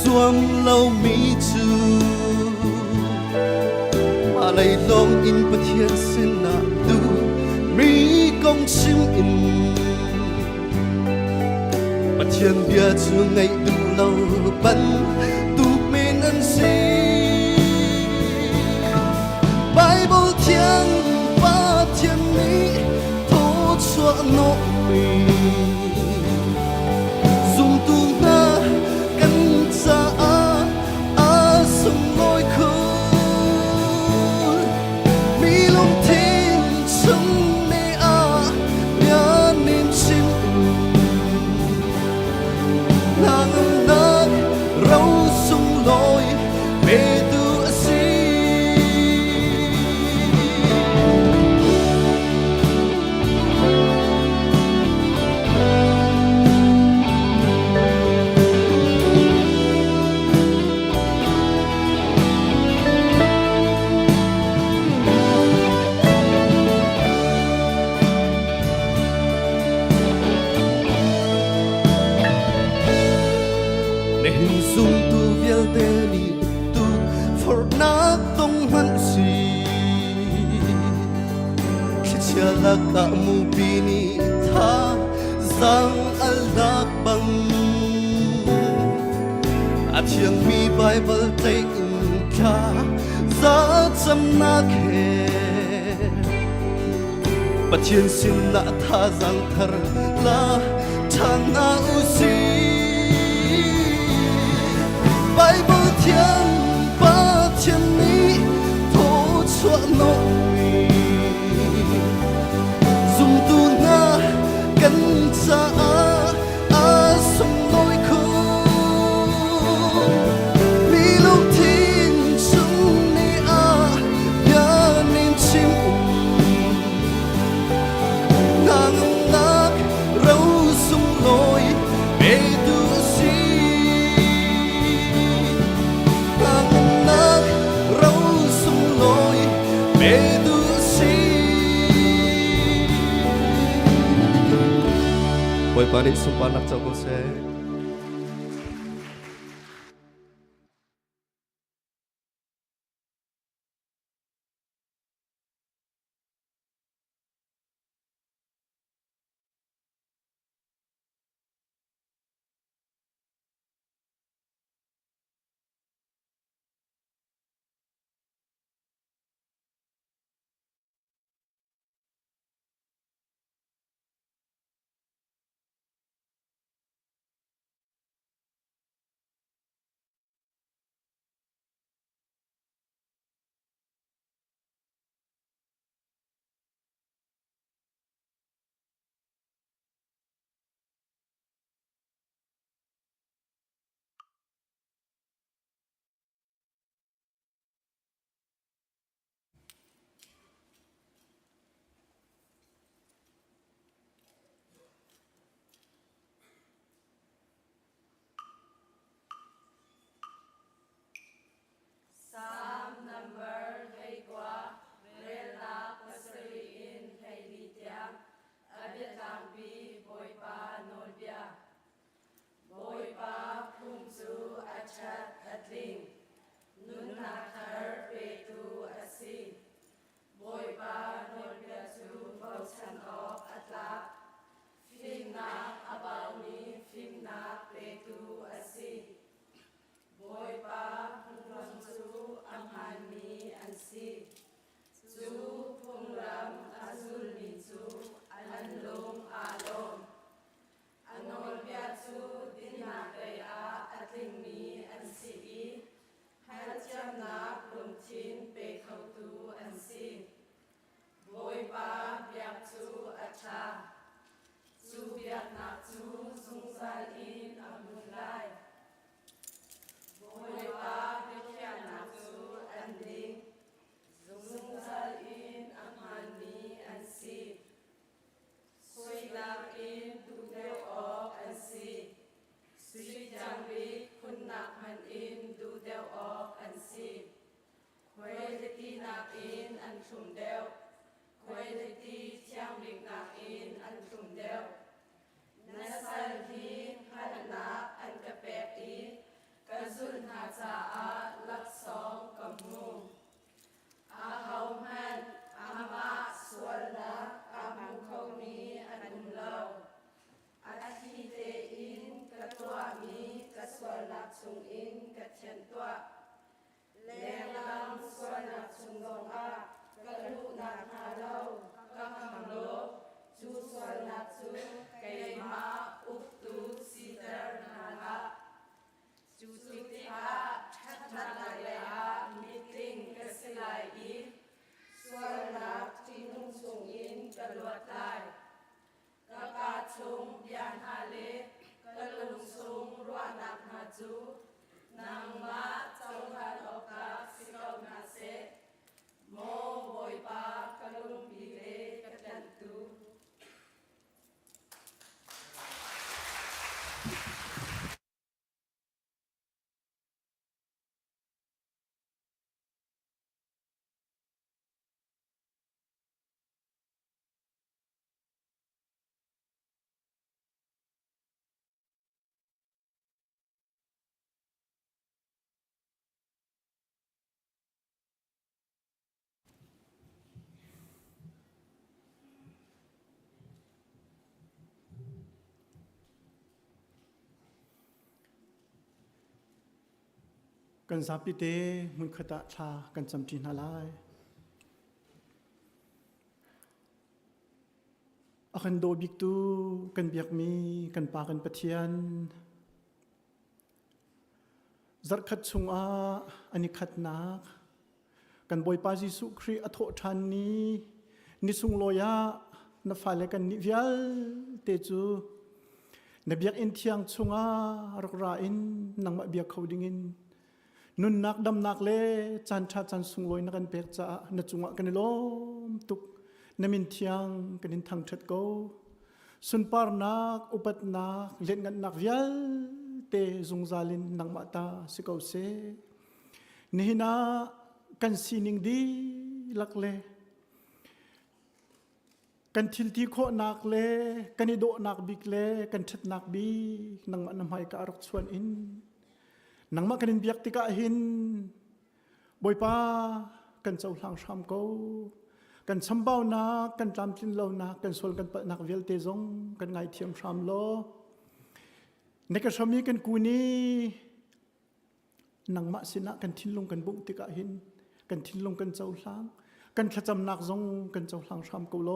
zuam lâu mi chu mà lấy lông in bát thiêng xin na tu mi công chim in bát thiêng bia chu ngày tu lâu bắn tu men ăn si Bible thiêng ba thiêng mi thô chua nộ mì dùng tu na căn cha a sung lối khôn mi long thiên chung ni a nhớ niệm chim nàng nát râu sung lối bê tu dung tu vial te ni tu for na tong han si khia la ka mu pi ni tha zang al dak bang a thiang mi Bible te in kha za cham na khe pathian sin na tha zang thar la than na u si Bible thiêng ba thiêng mi thô chua nộ mì dùng tu na căn cha a sung lối khôn mi lúc thiên chung ni a ya niệm chim nàng nát râu sung lối bê tu Boy panik sumpanak chau se si khơi để ti nạc in ăn trùm đeo khơi để ti chiang bịch nạc in ăn trùm đeo na sal hi han nạc ăn cà bẹc i cà zun hà cha a lắc song cầm mu a hậu man a ma sual na a mang khâu ni ăn lâu a thi te in cà tua mi cà sual nạc chung in cà thian tua leng lam sual nạc chung dong a cà lu nạc hà lâu cà kham lo chu sual nạc chu cây ma up tu si ter na la chu ti ha chat na la ya meeting ka silai i sual nạc ti nung chung in cà luat lai ka chung bian ha le ka lung chung ruan nak na chu nang ma chau han oka sikau na se mo boy pa ka lung bi le ka tan tuกันซาปิเตมุนขตะชากันจำจีนอะไรอาคันโดบิกตูกันเบียกมีกันปากันปะเทียนจัดขัดชุงอาอันนี้ขัดนักกันบอยปาจิสุครีอโทชันนี้นิสุงโลยะนฟาเลกันนิวิลเตจูนเบียกอินเทียงชุงอารักราอินนังมาเบียกเขาดิ่งนุนนักดำนักเล่จันทราจันสุงลอยนักันเปิกจ้านจุงะกันล้มตุกนมินเทียงกันนินทางชัดโกสุนปาร์นักอุปัตนักเล่นกันนักวิลเตจงซาลินนังมาตาสิกเอาเซนี่นะกันซีนิงดีลักเล่กันทิลทีโคนักเล่กันนิโดนักบิกเล่กันชัดนักบีนังมันนำให้การรักชวนอินนังมากันเบียกติกาหินบอยป้ากันเจ้าหลังชามกูกันชมเบานักกันจำจินเหล่านักกันส่วนกันปนักเวลเตจงกันไงเทียมชามโลในกระชมีกันกูนี้นังมาสินะกันทิ้งลงกันบุกติกาหินกันทิ้งลงกันเจ้าหลังกันขจำนักจงกันเจ้าหลังชามกูโล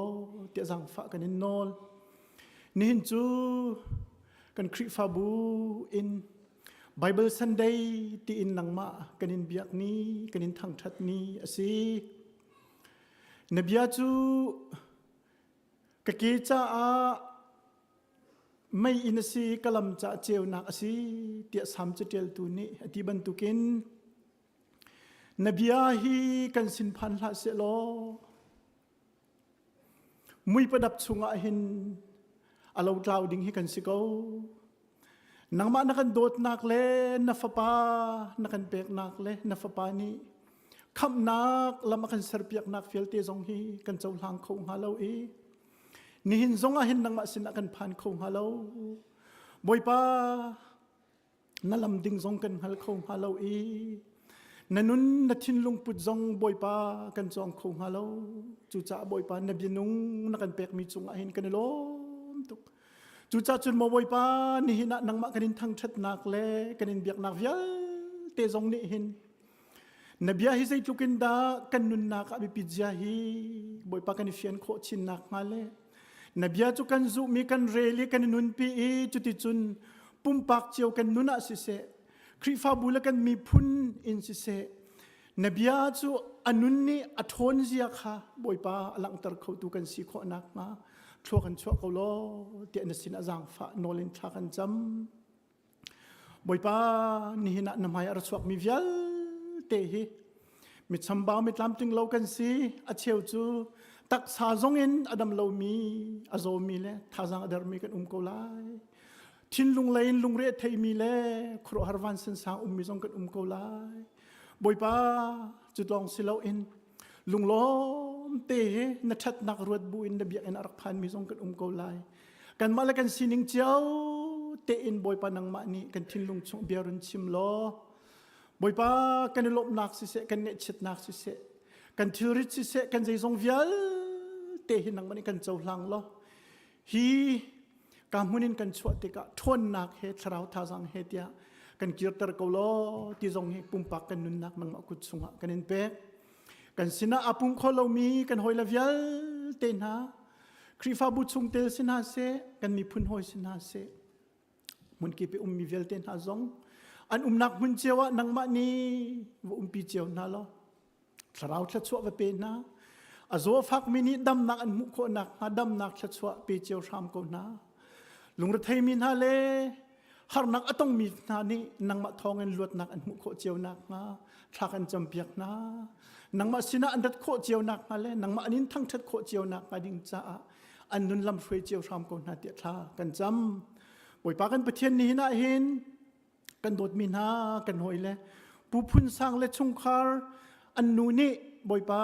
เตียจังฟ้ากันนินโนลนี่หินจูกันคริฟาบูอินBible Sunday ที่อินนังมากันอินเบียกนี้กันอินทางทัดนี้สินบียจูกะเกจ้าไม่อินสิกลัมจ้าเจียวนักสิเตียสามจุดเจลตัวนี้ที่บรรทุกินนบียฮีกันสินพันละเสโลมุยประดับชุงอาหินอาลาวดาวดิ่งให้กันสิโกนังมานักันโดดนักเล่นัฟปานักันเปียกนักเล่นัฟปานี้คำนักละมากันเสร์เปียกนักเฟลเตจงฮีกันเจ้าหลังคงฮาโลอีนี่หินจงอาหินนังมาสินักันผ่านคงฮาโลบอยป้านั่นลำดิ่งจงกันฮัลคงฮาโลอีนั่นนุนนัทินลุงปุดจงบอยป้ากันจงคงฮาโลจู่จ้าบอยป้านบีนุงนักันเปียกมีจงอาหินกันโลมตุกจู่จ้าจุนมาบอยป้านี่หินะนังมากันอินทางชัดนักเล่กันอินเบียกนักเวียเตจงนี่หินนบียาฮิใจทุกินดากันนุนนักอภิปิจาฮีบอยป้ากันอิฟิอันโคชินนักมาเล่นบียาจุกันซุมีกันเรลีกันนุนปีจุติจุนปุ่มปากเจียวกันนุนอาศิเสคริฟาบุลกันมีพุนอินศิเสนบียาจุอนุนนี่อัทอนเซียค่ะบอยป้าหลังตรเขาตูกันสีโคนักมาชั่วกันชั่วเขาโลเตียนสินอาจังฟ้าโนลินทักันจำบอยป้านี่หินะนำให้อรสวกมีเวียลเตหิมิดซัมบาวมิดลำจึงเล่ากันสิอาเชียวจูตักสาจงอินอดัมเล่ามีอาโซมีเล่ท่าจังอดาร์มีกันเขาไลทินลุงเลนลุงเรทไทยมีเล่ครัวฮาร์วันเซนซามีจงกันเขาไล บอยป้าจุดลองสิเราอินลุงล้อมเตะนัชัดนักรวดบุอินเบียกันอารักพันมีทรงกันเกาไลกันมาแล้วกันสินิงเจ้าเตอินบอยป้านังมานี่กันทิ้งลุงชงเบียรุนชิมล้อบอยป้ากันลบนักสิเสกันเนชิดนักสิเสกันทิริสิเสกันใจทรงเวียลเตหินังมานี่กันเจ้าหลังล้อฮีกามุนินกันชวดติกะทวนนักเฮทราวทาสังเฮตียกันกิรตระกโลที่ทรงเฮปุ่มปักกันนุนนักมังมากุดสุงะกันเนเปกกันสินะอาปุงโคโลมีกันหอยละเวียลเตนะครีฟาบุชุงเตลสินาเซกันมีพุนหอยสินาเซมุนกีไปมีเวียลเตนะซงอันนักมุนเจวะนังมานีว่าปีเจียวนาลอทราวทัดชัวว่าเป็นนะอาโซฟักมินิดำนักอันมุโคนักมาดำนักทัดชัวปีเจียวชามโกนาลุงรัฐมินฮาเลฮาร์นักต้องมีนานี่นังมาทองเงินลวดนักอันมุโคเจียวนักนะทักอันจำเปียกนะนังมาสินะอันดัดโคเจียวนักมาเลนังมาอันนี้ทั้งทัดโคเจียวนักมาดิ้งจ้าอันนุนลำช่วยเจียวชามโกนาเดียท่ากันจำป่วยปากันประเทศนี้นะเห็นกันโดดมินากันหอยเลยผู้พุนสร้างและชงคาร์อันนูนี่บอยปา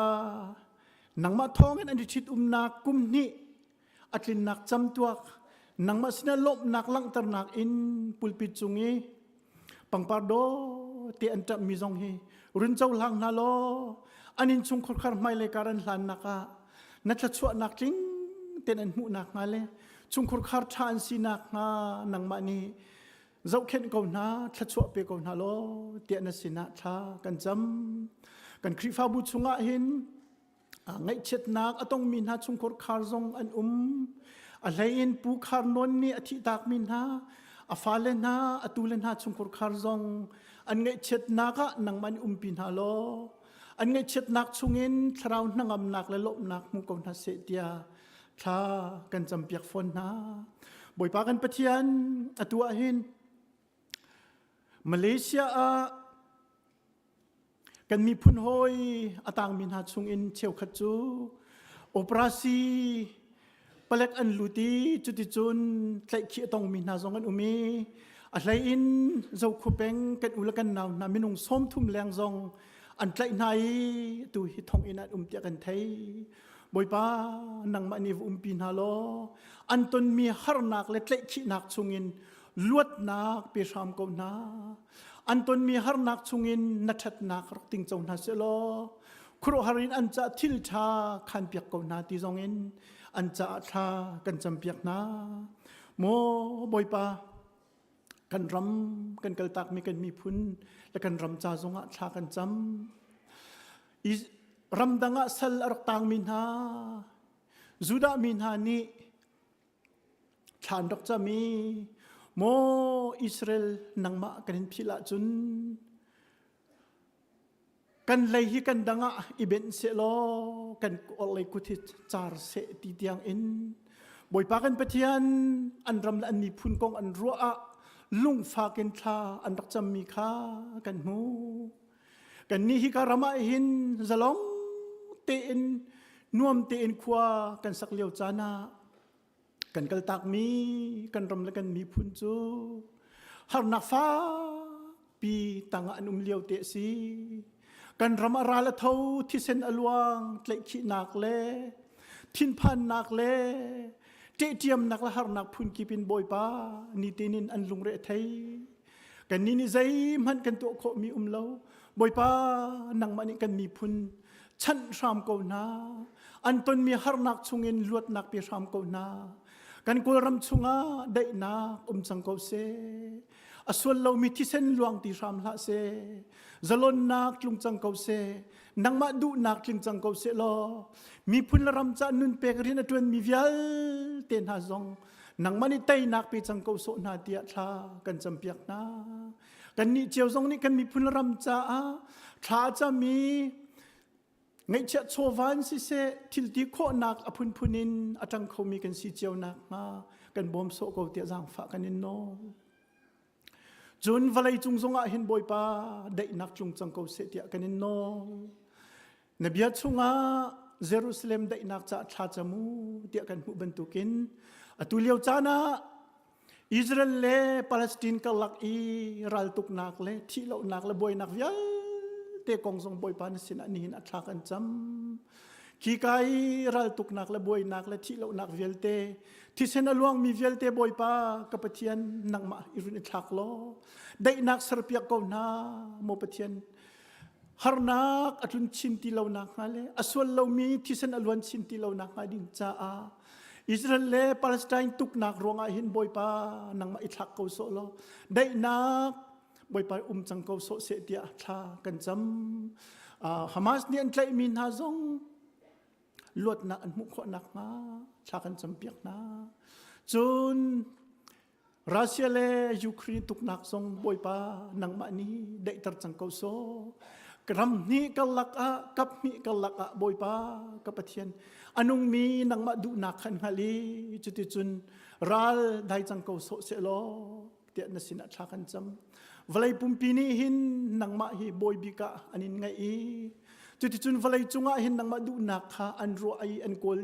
หนังมาท้องอันดิชิตนากุมนี่อัตลินนักจำตัวหนังมาสินะลบนักลังตรนักอินปุลปิจุงีปังปาโดเตียนจับมีจงฮีรุนเจ้าหลังนาโลอันนินชงคาร์ไม่เลยการันหลานนักนัทชวนักจริงเตียนอันมุนักมาเลยชงคาร์ทานสีนักนาหนังมานี่เจ้าเข็นกนาทัดชัวเปกนาโลเตียนสินะท่ากันจำกันคริฟาบุชงะเห็นไงเช็ดนักต้องมีนาชงคอร์คาร์ซงอันอะไรอินปูคาร์นนนี่อธิตากมีนาฟ้าเลนาตูเลนาชงคอร์คาร์ซงอันไงเช็ดนักนังมันปีนาโลอันไงเช็ดนักชงอินทราวนังอำนักและลบนักมุกนาเสตียท่ากันจำเปียกฝนนาบ่อยปากันปะเทียนตัวเห็นมาเลเซียกันมีพุนหอยต่างมินหาชงอินเชียวขจูโอปราซีปเล็กอันลุตีจุดจุนใส่ขี้ตองมินหาชงกันมีอะไรอินเจ้าคุเปงกันอุลกันนาวนามินุงส้มทุ่มแรงซองอันใส่ในตัวฮิตองอินัดเตียกันไทยบอยป้านังมันนิวปีนาโลอันตนมีฮาร์นักและใส่ขี้นักชงอินลวดนักเปียชามกนาอันตนมีฮาร์นักชงอินนัทนักรักติงจงนาเซโลครูฮารินอันจะทิลชาขันเปียกกนาติจงอินอันจะชากันจำเปียกนาโมบอยปากันรำกันกลตักมีกันมีพุนและกันรำจ่าจงชากันจำรำดังะสัลรักตังมินหาจุดามินหานี่ชานรักจะมีโมอิสราเอลนังมากันพิลาจุนกันเลยฮิกันดังอิเบนเซโลกันอะไรกุติจาร์เซติเดียงอินบ่อยปากันปะเทียนอันรำและอันมีพุนกองอันรัวลุงฟากันทาอันรักจำมีข้ากันหูกันนี่ฮิการมาหินจะลองเตนนวมเตนขวากันสักเลียวจานากันกลตักมีกันรำและกันมีพุนจูฮาร์นักฟ้าปีต่างอันเลียวเตสีกันรำอาราละเท่าที่เส้นอลวงเล็กขีนักเล่ทินพันนักเล่เจียมนักละฮาร์นักพุนกีปินบอยป้านี่เตนินอันลุงเรไทยกันนี่ใจมันกันตัวโคมีเล่าบอยป้านังมันกันมีพุนฉันรำกาวนาอันตนมีฮาร์นักชงเงินลวดนักเปียรำกาวนากันกุลรำชงได้นักจังกาวเซส่วนเรามีที่เส้นลวงที่รำละเซจลนนักลุงจังกาวเซนังมาดูนักลุงจังกาวเซลอมีพุนรำจานุนเปกรินจวนมีวิลเตนหาจงนังมันนี่ไตนักปีจังกาวโซนาเดียชากันจำเปียกนากันนี่เจียวจงนี่กันมีพุนรำจาชาจะมีไงเจ้าโชวันสิเสทิลตีโคนักอภุนพุนินอาจังเขามีกันสิเจียวนักมากันบ่มโซกเตียจังฝากกันนินโนจนวันไหลจุงจงอาเห็นบ่อยป้าได้นักจุงจังเขาเสตียกันนินโนนบียจุงอาเยรูซาเล็มได้นักจะชาจมูเตียกันหุบันตุกินตุเลียวจานะอิสราเอลเล่ปาเลสไตน์ก็ลักอีรัลตุกนักเล่ที่เรานักเล่บ่อยนักวิล เตกองทรงบอยปานสินนิหินอัตรากันจำขี้ไก่รัลตุกนักและบอยนักและที่เรานักเวลเตที่เส้นลวงมีเวลเตบอยปากับปะเทียนนักมาอิรุนทักโลได้นักสรเปียกเอานาโมปะเทียนฮาร์นักอรุณชินติเรานักมาเลอสวลเรามีที่เส้นลวนชินติเรานักมาดินจ้าอิสราเอลปาเลสไตน์ตุกนักรวงอาหินบอยปานังมาอิทักเขาโซโลได้นักบอยปาจังเขาโซเสตียทากันจำฮามาสเนี่ยอันใจมินฮาซงลวดนักอันมุขนักมาทากันจำเปียกนาจนรัสเซียและยูเครนตุกนักทรงบอยปานังมานี้ได้ตรัจังเขาโซกรำนี้กัลลักอะกับมีกัลลักอะบอยปากับปะเทียนอนุมีนังมาดูนักขันฮาลีจุดจุนรัลได้จังเขาโซเซโลเตียนสินะทากันจำวลัยปุ่มปีนี้หินนังมาฮีบอยบิกะอันนี้ไงจุดจุนวลัยจุงะหินนังมาดูนักฮาอันรัวไออันโกล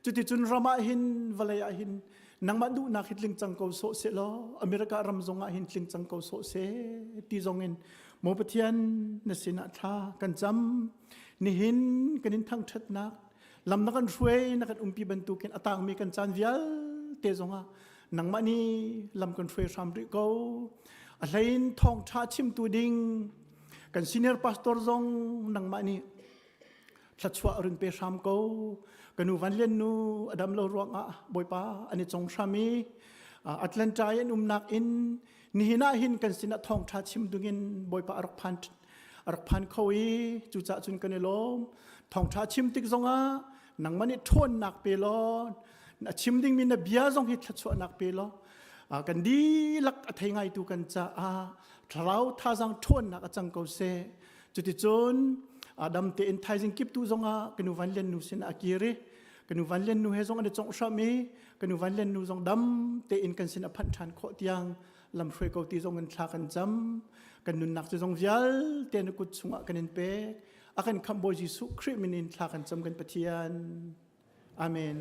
จุดจุนรามาหินวลัยหินนังมาดูนักหินลิงจังเขาโซเซโลอเมริการำจงะหินลิงจังเขาโซเซตีจงเงินโมปะเทียนนสินะทากันจำนี่หินกันนินทั้งชัดนักลำนักกันช่วยนักกันปีบรรทุกกันอตางมีกันจานวิลเตจงะนังมานี่ลำกันช่วยสามริโกอะไรทองชาชิมตูดิงกันซีเนียร์พาสตอร์จงนังมานี่ชัดชัวรุนเปรามโกกันนูวันเลียนนูอดัมโลรวงอ่ะบอยป้าอันนี้จงชามีอัตแลนตายันนักอินนี่หินาหินกันสินะทองชาชิมดุงินบอยป้าอรักพันเขาอีจุจ่าจุนกันในลมทองชาชิมติกจงอ่ะนังมานี่ทวนนักเปลอนชิมดิ้งมีนเบียจงฮิตชัดชัวนักเปลอกันดีลักอัธยไงตูกันจะทราวท่าจังทวนนักจังเขาเสจุดที่จนดำเตอินไทยจิงกิบตูจงกันนูวันเล่นนูสินอากิริกันนูวันเล่นนูเฮจงอันเดจงชามีกันนูวันเล่นนูจงดำเตอินกันสินอพันชันโคตยังลำช่วยเขาตีจงกันทากันจำกันนุนนักจะจงยัลเตนกุดสุงกันนินเปกอากันคำโบจิสุคริมินินทากันจำกันปะเทียนอาเมน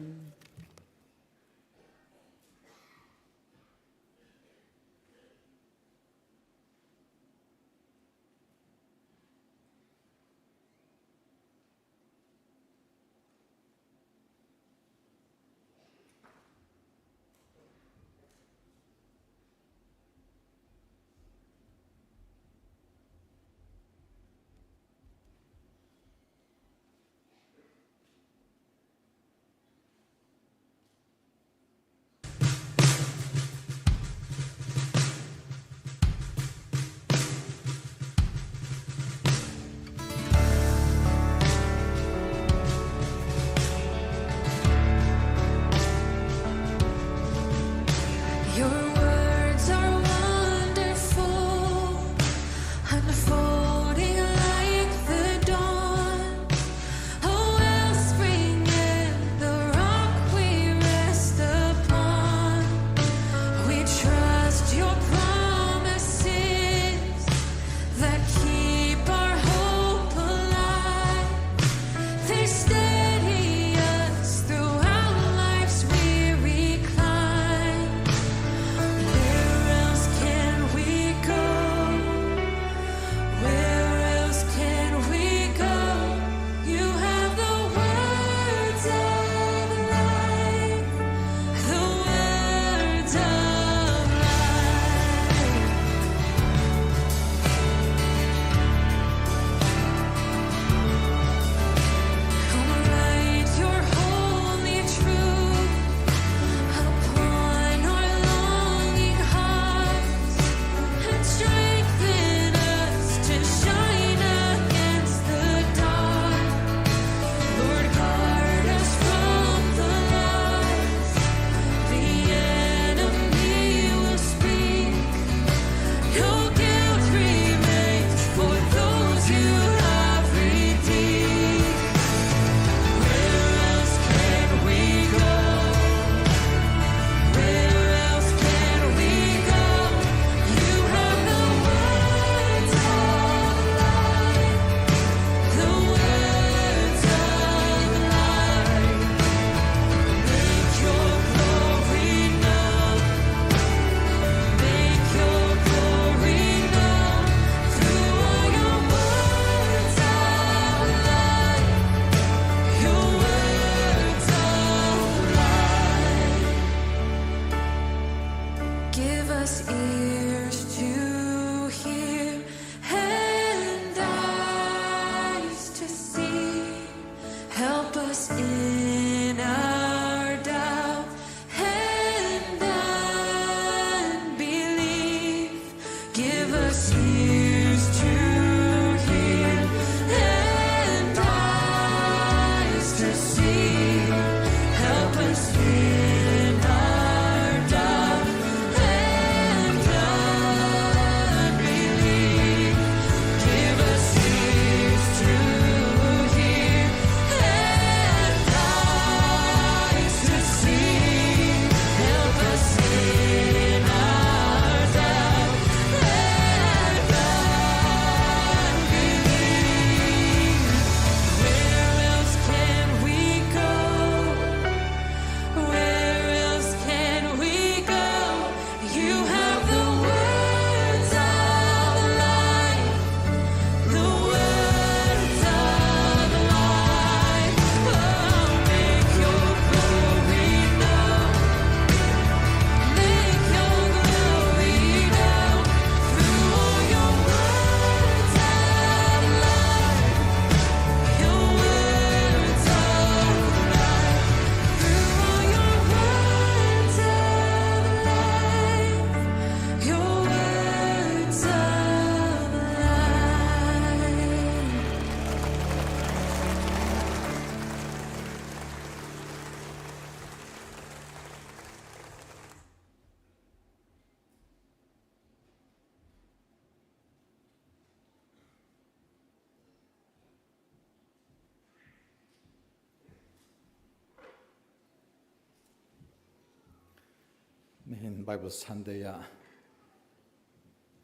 in Bible Sunday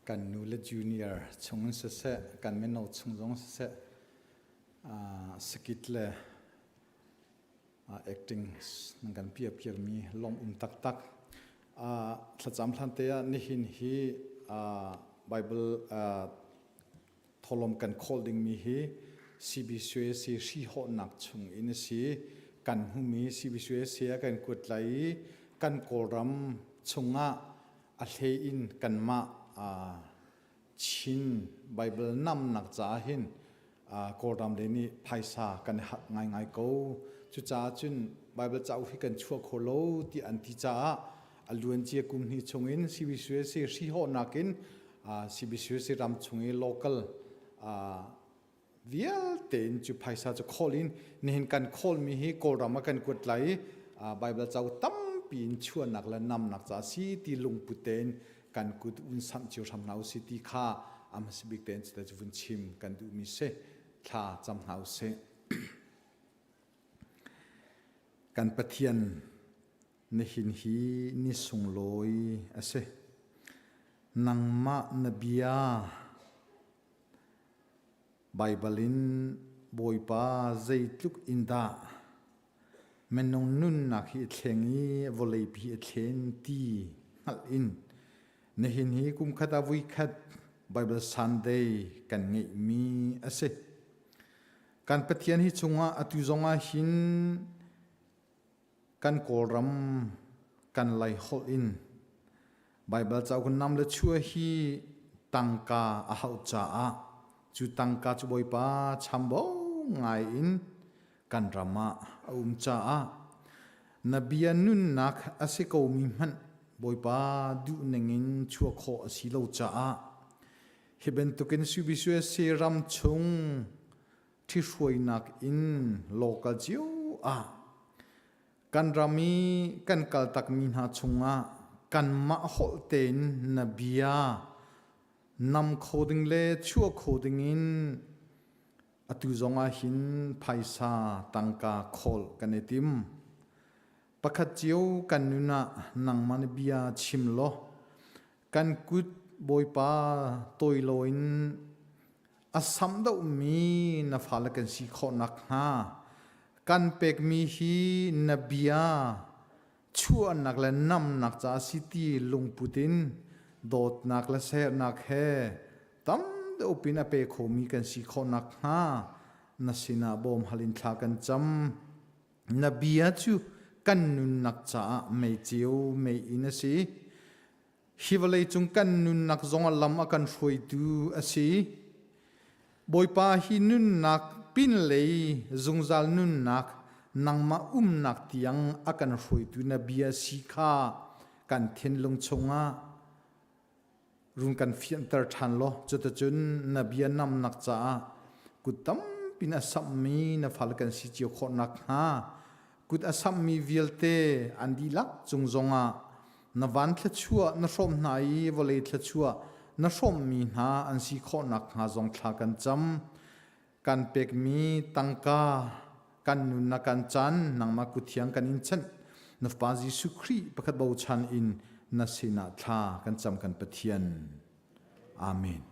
kan nu le junior chung se kan men no chung jong se skit le acting kan pia mi lom tak thla cham thlan te ni hin hi Bible tholom kan holding mi hi CBCS si ho nak chung in si kan hu mi CBCS kan kut lai kan koram chunga a hle in kan ma chin Bible nam nak cha hin koram le ni phaisa kan hat ngai ko chu cha chun Bible chau hi kan chua kholo ti an ti cha aluan chia kum ni chungin CBCS si ho nakin CBCS ram chungi local vial ten chu phaisa chu kholin nin kan khol mi hi koram kan kut lai Bible chau tam pin chuan nak la nam nak cha si ti lung puten kan kut un sam chiu ram nau si ti kha am sibik ten sta chun chim kan du mi se tha cham nau se kan pathian ni hin hi ni sung loi ase nangma nabia Bible-in boipa zeitluk inda menong nun nak hi thlengi volei bi thlen ti hal in nehin hi kum khata vui khat Bible Sunday kan ngei mi ase kan pathian hi chunga atu zonga hin kan koram kan lai hol in Bible chau kun nam le chua hi tangka a hau cha a chu tangka chu boipa chambo ngai in kan rama cha a nabia nun nak asiko mi man boipa du nengin chua kho asilo cha a heben tuken subisu se ram chung thi shoi nak in local jiu a kan rami kan kal tak min ha chunga kan ma hol ten nabia nam coding le chua coding in atu zonga hin phaisa tangka khol kanetim pakhat chiu kan nuna nangman bia chimlo kan kut boipa toiloin asam do mi na phala kan si kho nak ha kan pek mi hi nabia chua nak la nam nak cha city lungputin dot nak la se nak he tam de opina pe khomi kan si kho nak ha nasina bom halin thla kan cham nabia chu kan nun nak cha me chiu me inasi hivalei chung kan nun nak zonga lam akan hroi tu asi boipa hi nun nak pin lei zungzal nun nak nangma nak tiang akan hroi tu nabia sikha kan then lung chunga run kan fian tar than lo chota chun nabia nam nak cha kutam pin asam mi na phal kan si chiu kho nak ha kut asam mi vialte andilak chungzonga na van thla chua na rom nai volei thla chua na rom mi na an si kho nak ha zong thla kan cham kan pek mi tangka kan nun na kan chan nangma kuthiang kan in chan na pa Jesu Christ pakhat bo chan in na sina tha kan cham kan pathian amen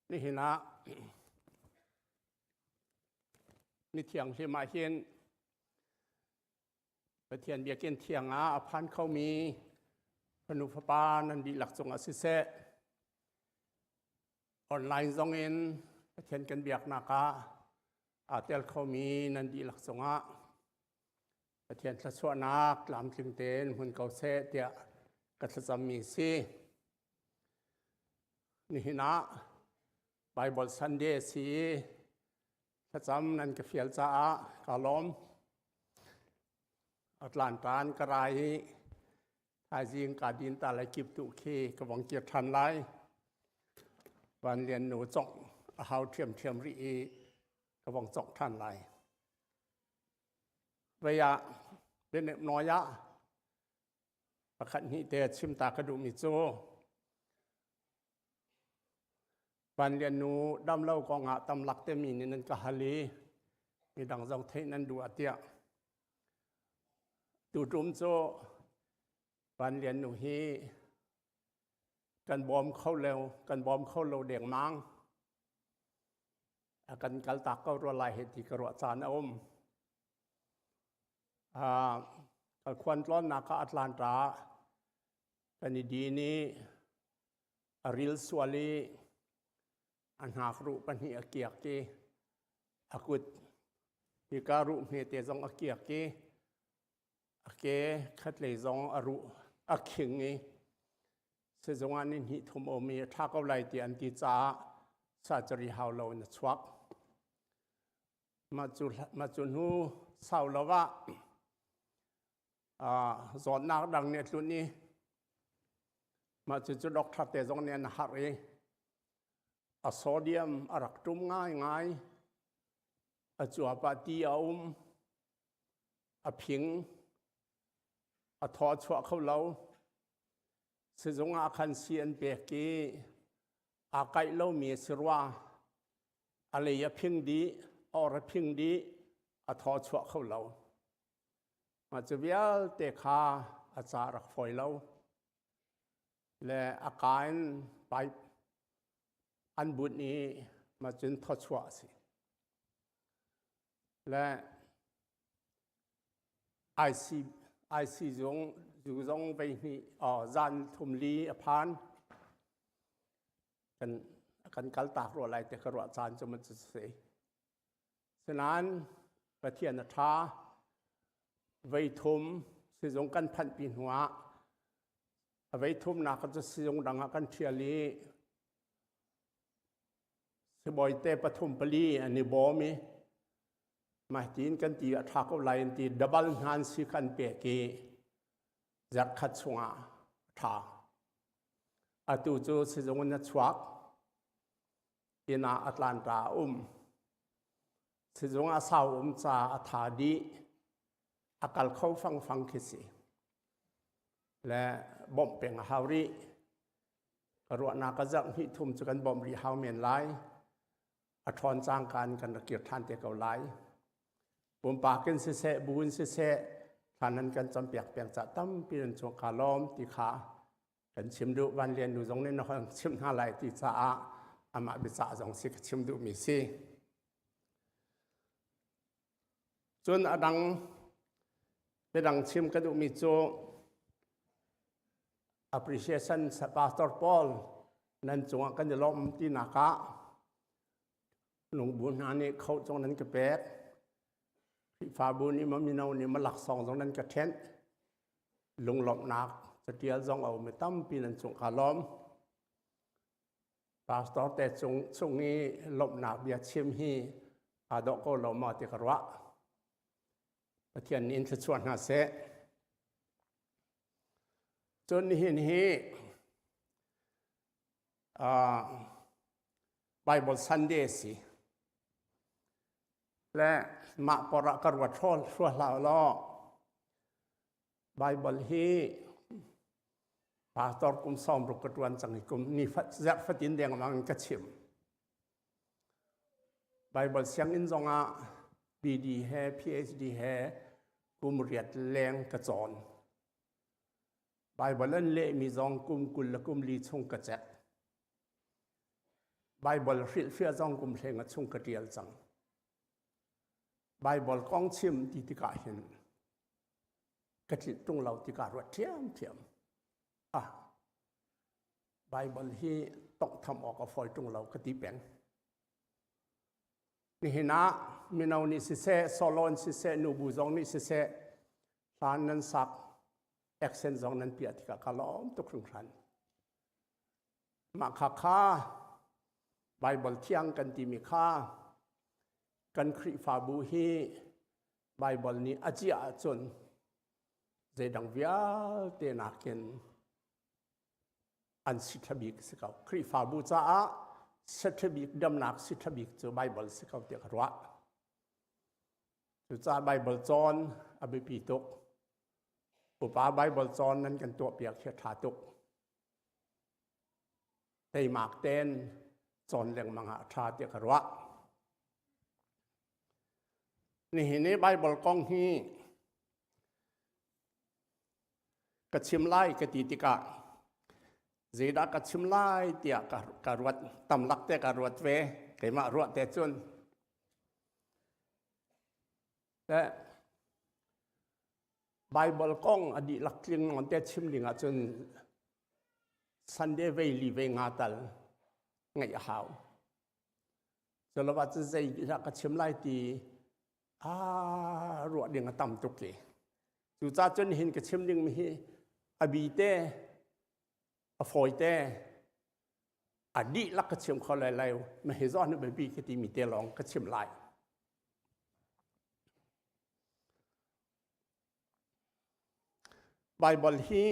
นี่เห็นนะนี่เทียงที่มาเห็นประเทียนเบียเกนเทียงอพันเขามีพนุพปานันดีหลักทรงอาศิเสออนไลน์ทรงเอ็นประเทียนกันเบียกนากาอาเตลเขามีนันดีหลักทรงอาประเทียนทศวนักลำถึงเตนหุ่นเกาเสเตียกัตจำมีซีนี่เห็นนะไบเบิลซันเดย์สีถ้าจำนั่นก็เฟียลจ้ากาลอมอัตลานตานกระไรทายจิงกาดินตาลกิบตุเคกวังเกียรทันไลวันเรียนหนูจ่องเฮาเทียมรีกวังจ่องทันไลเวียเป็นน้อยะประคันหิเตชิมตากระดูมิโจบันเรียนนูดำเล่ากองอาตำหลักเตมีนินันกะฮาลีมีดังจงเทนันดูอาเตียดูรุมโจบันเรียนนูฮีกันบอมเข้าเร็วกันบอมเข้าเร็วเดียงมังกันกัลตักก็รัวลายเหตุกระวจานอมกันควันร้อนนักอัตลันตากันดีนี้อริลสวลีอันหากรูปัญหิอาเกียกกีอากุดมีการุเมเตจงอาเกียกกีอาเกขัดเลยจงอารุอาคิงงี้เสจงอันนี้หิทุมโอมีถ้าก็ไล่ตีอันติจ้าซาจริฮาวโลนชวักมาจุนหูเศร้าแล้วว่าสอนนักดังเนี่ยตุนี้มาจุดดอกทัดเตจงเนี่ยนะฮารีโซเดียมอรักตุมง่ายจัวปาตีอาพิงทอชัวเขาเราซึ่งอาคันเซียนเบกีอาไกเรามีสิรวาอะไรยพิงดีอรพิงดีทอชัวเขาเรามาจะเวียเตคาอาจารักฝอยเราและอาการไปอันบุญนี้มาจนทอชัวสิและไอซีจงไปนี่จันทุมลีอพานกันกัลตากรัวไหลแต่กระวจานจะมันจะเสียฉะนั้นประเทศนท้าไว้ทุมสิจงกันพันปีหัวไว้ทุมนักจะสิจงดังกันเทียลีสบอยเตปฐุมปลีอันนี้บอมีมาจีนกันตีทักเอาไลน์ตีดับเบิลงานสิกันเปกีจักขัดสวงทาอตูจูสิจงนัดสวักอินาอัตแลนตาสิจงอาสาวจ่าอัฐาดีอากาศเข้าฟังคิสิและบ่มเป็นฮาวรีกระวนักจักหิทุมจุกันบ่มรีฮาวเมียนไลอัทอนจางการกันเกียรติท่านเตเกาไลบุญปากินเสบุญเสท่านนั้นกันจำเปียกจะตั้มปีนจงคาล้อมตีขากันชิมดูวันเรียนดูตรงนี้นะชิมหาไหลตีจ้าอามาบิจ้าจงสิชิมดูมีสิจนอดังไปดังชิมกระดูมีโจ appreciation ปาสตอร์ปอลนั่นจงกันจะล้อมตีนากะหลวงบุญนานี่เขาตรงนั้นก็แปลกฟาบุญนี่มันมีนานี่มันหลักสองตรงนั้นก็เทนลงหลบนักจะเดียวจงเอาไม่ตั้มปีนั้นจงขาล้อมปาสตอร์แต่จงนี้หลบนักเบียดเชื่อมฮีอาดอกก็หลบมาติกระวะประเทศนี้จะชวนหาเสจนเห็นฮีไบเบิลซันเดย์สิและมาปรากรวดทอลชัวลาล้อไบเบิลฮีปาตอร์กุมซอมปรกตวันจังกุมนี่จักฟัดินแดงมังกระชิมไบเบิลเสียงอินจงอาบีดีแฮพีเอชดีแฮกุมเรียดแรงกระจรไบเบิลเล่นเละมีจองกุมกุลและกุมลีชงกระเจ็ด ไบเบิลริลเฟียจงกุมเพลงชุ่งกระเดียลจังไบเบิลกองชิมที่ติกาเห็นกระติตรงเราติการวดเทียมไบเบิลที่ต้องทำออกกับฟอยตรงเรากระติแปงนี่เห็นนะมีนานิสิเซโซโลนสิเซนูบูจงนิสิเซลานนันสักเอ็กเซนจงนันเปียติกากาล้อมตุกครึ่งครันมาค่าไบเบิลเที่ยงกันที่มีค่ากันคริฟาบูฮีไบเบิลนี้อาเจียจนเจดังวิาเตนักเก็นอันสิทธบิกสิเขาคริฟาบูจ้าสิทธบิกดำนักสิทธบิกจะไบเบิลสิเขาเตียกรัวจุจ้าไบเบิลจอนอภิปีตุกอุปาไบเบิลจอนนั้นกันตัวเปียกเขียดขาตุกไตหมากเต้นจอนเลี้ยงมังหาชาเตียกรัวนี่เห็นในไบเบิลกองฮีกระชิมไล่กติติกาเจดากระชิมไล่เตียการวดตำลักเตียการวดเวเกมารวดเตจุนแต่ไบเบิลกองอดีตลักลิงมันเตชิมลิงจนซันเดย์เวลีเวงาตัลไงหาวจนเราว่าจะเจดากระชิมไล่ตีรวดเดียงต่ำตุกเลยจุจ้าจนเห็นกระชิมลิงมีอบีเตอฟอยเตอดีลักกระชิมเขาเลยเลยไม่เห็นซ้อนแบบบีกติมีเตลองกระชิมไล่ไบเบิลฮี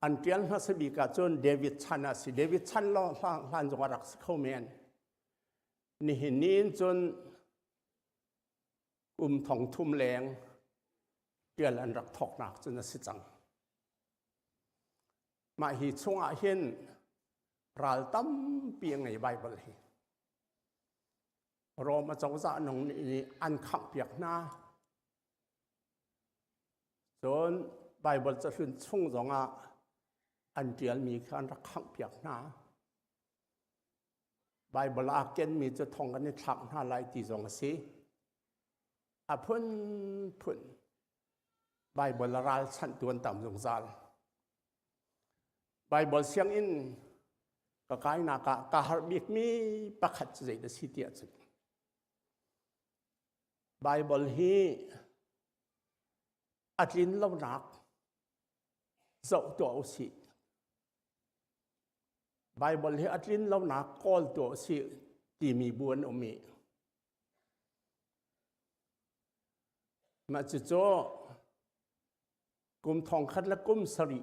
อันเตียนฮัสบีกาจนเดวิดชันสิเดวิดชันล้อหลานจงรักเขาเมนนี่เห็นนี้จนทองทุ่มแรงเกี่ยนอันรักทอกหนักจนสิจังมาหิชงอาเห็นรัลตั้มเปียงไงไบเบิลฮีรอมาจ้าจะนงนี่อันขับเปียกหน้าจนไบเบิลจะขึ้นช่วงจงอันเดียลมีการรักขับเปียกหน้าไบเบิลอาเกนมีจะท่องกันในทักหน้าลายตีจงสิพุ่นไบเบิลรัลชั้นตัวต่ำจงซาลไบเบิลเสียงอินก็กลายนักกะฮาร์บิกมีประคัตใจเดสิเตียจุดไบเบิลฮีอัดลินเล่านักเจ้าตัวอุสิไบเบิลฮีอัดลินเล่านักกอลตัวอุสิที่มีบุญอมีมาจุดโจกุมทองคัดและกุมสรี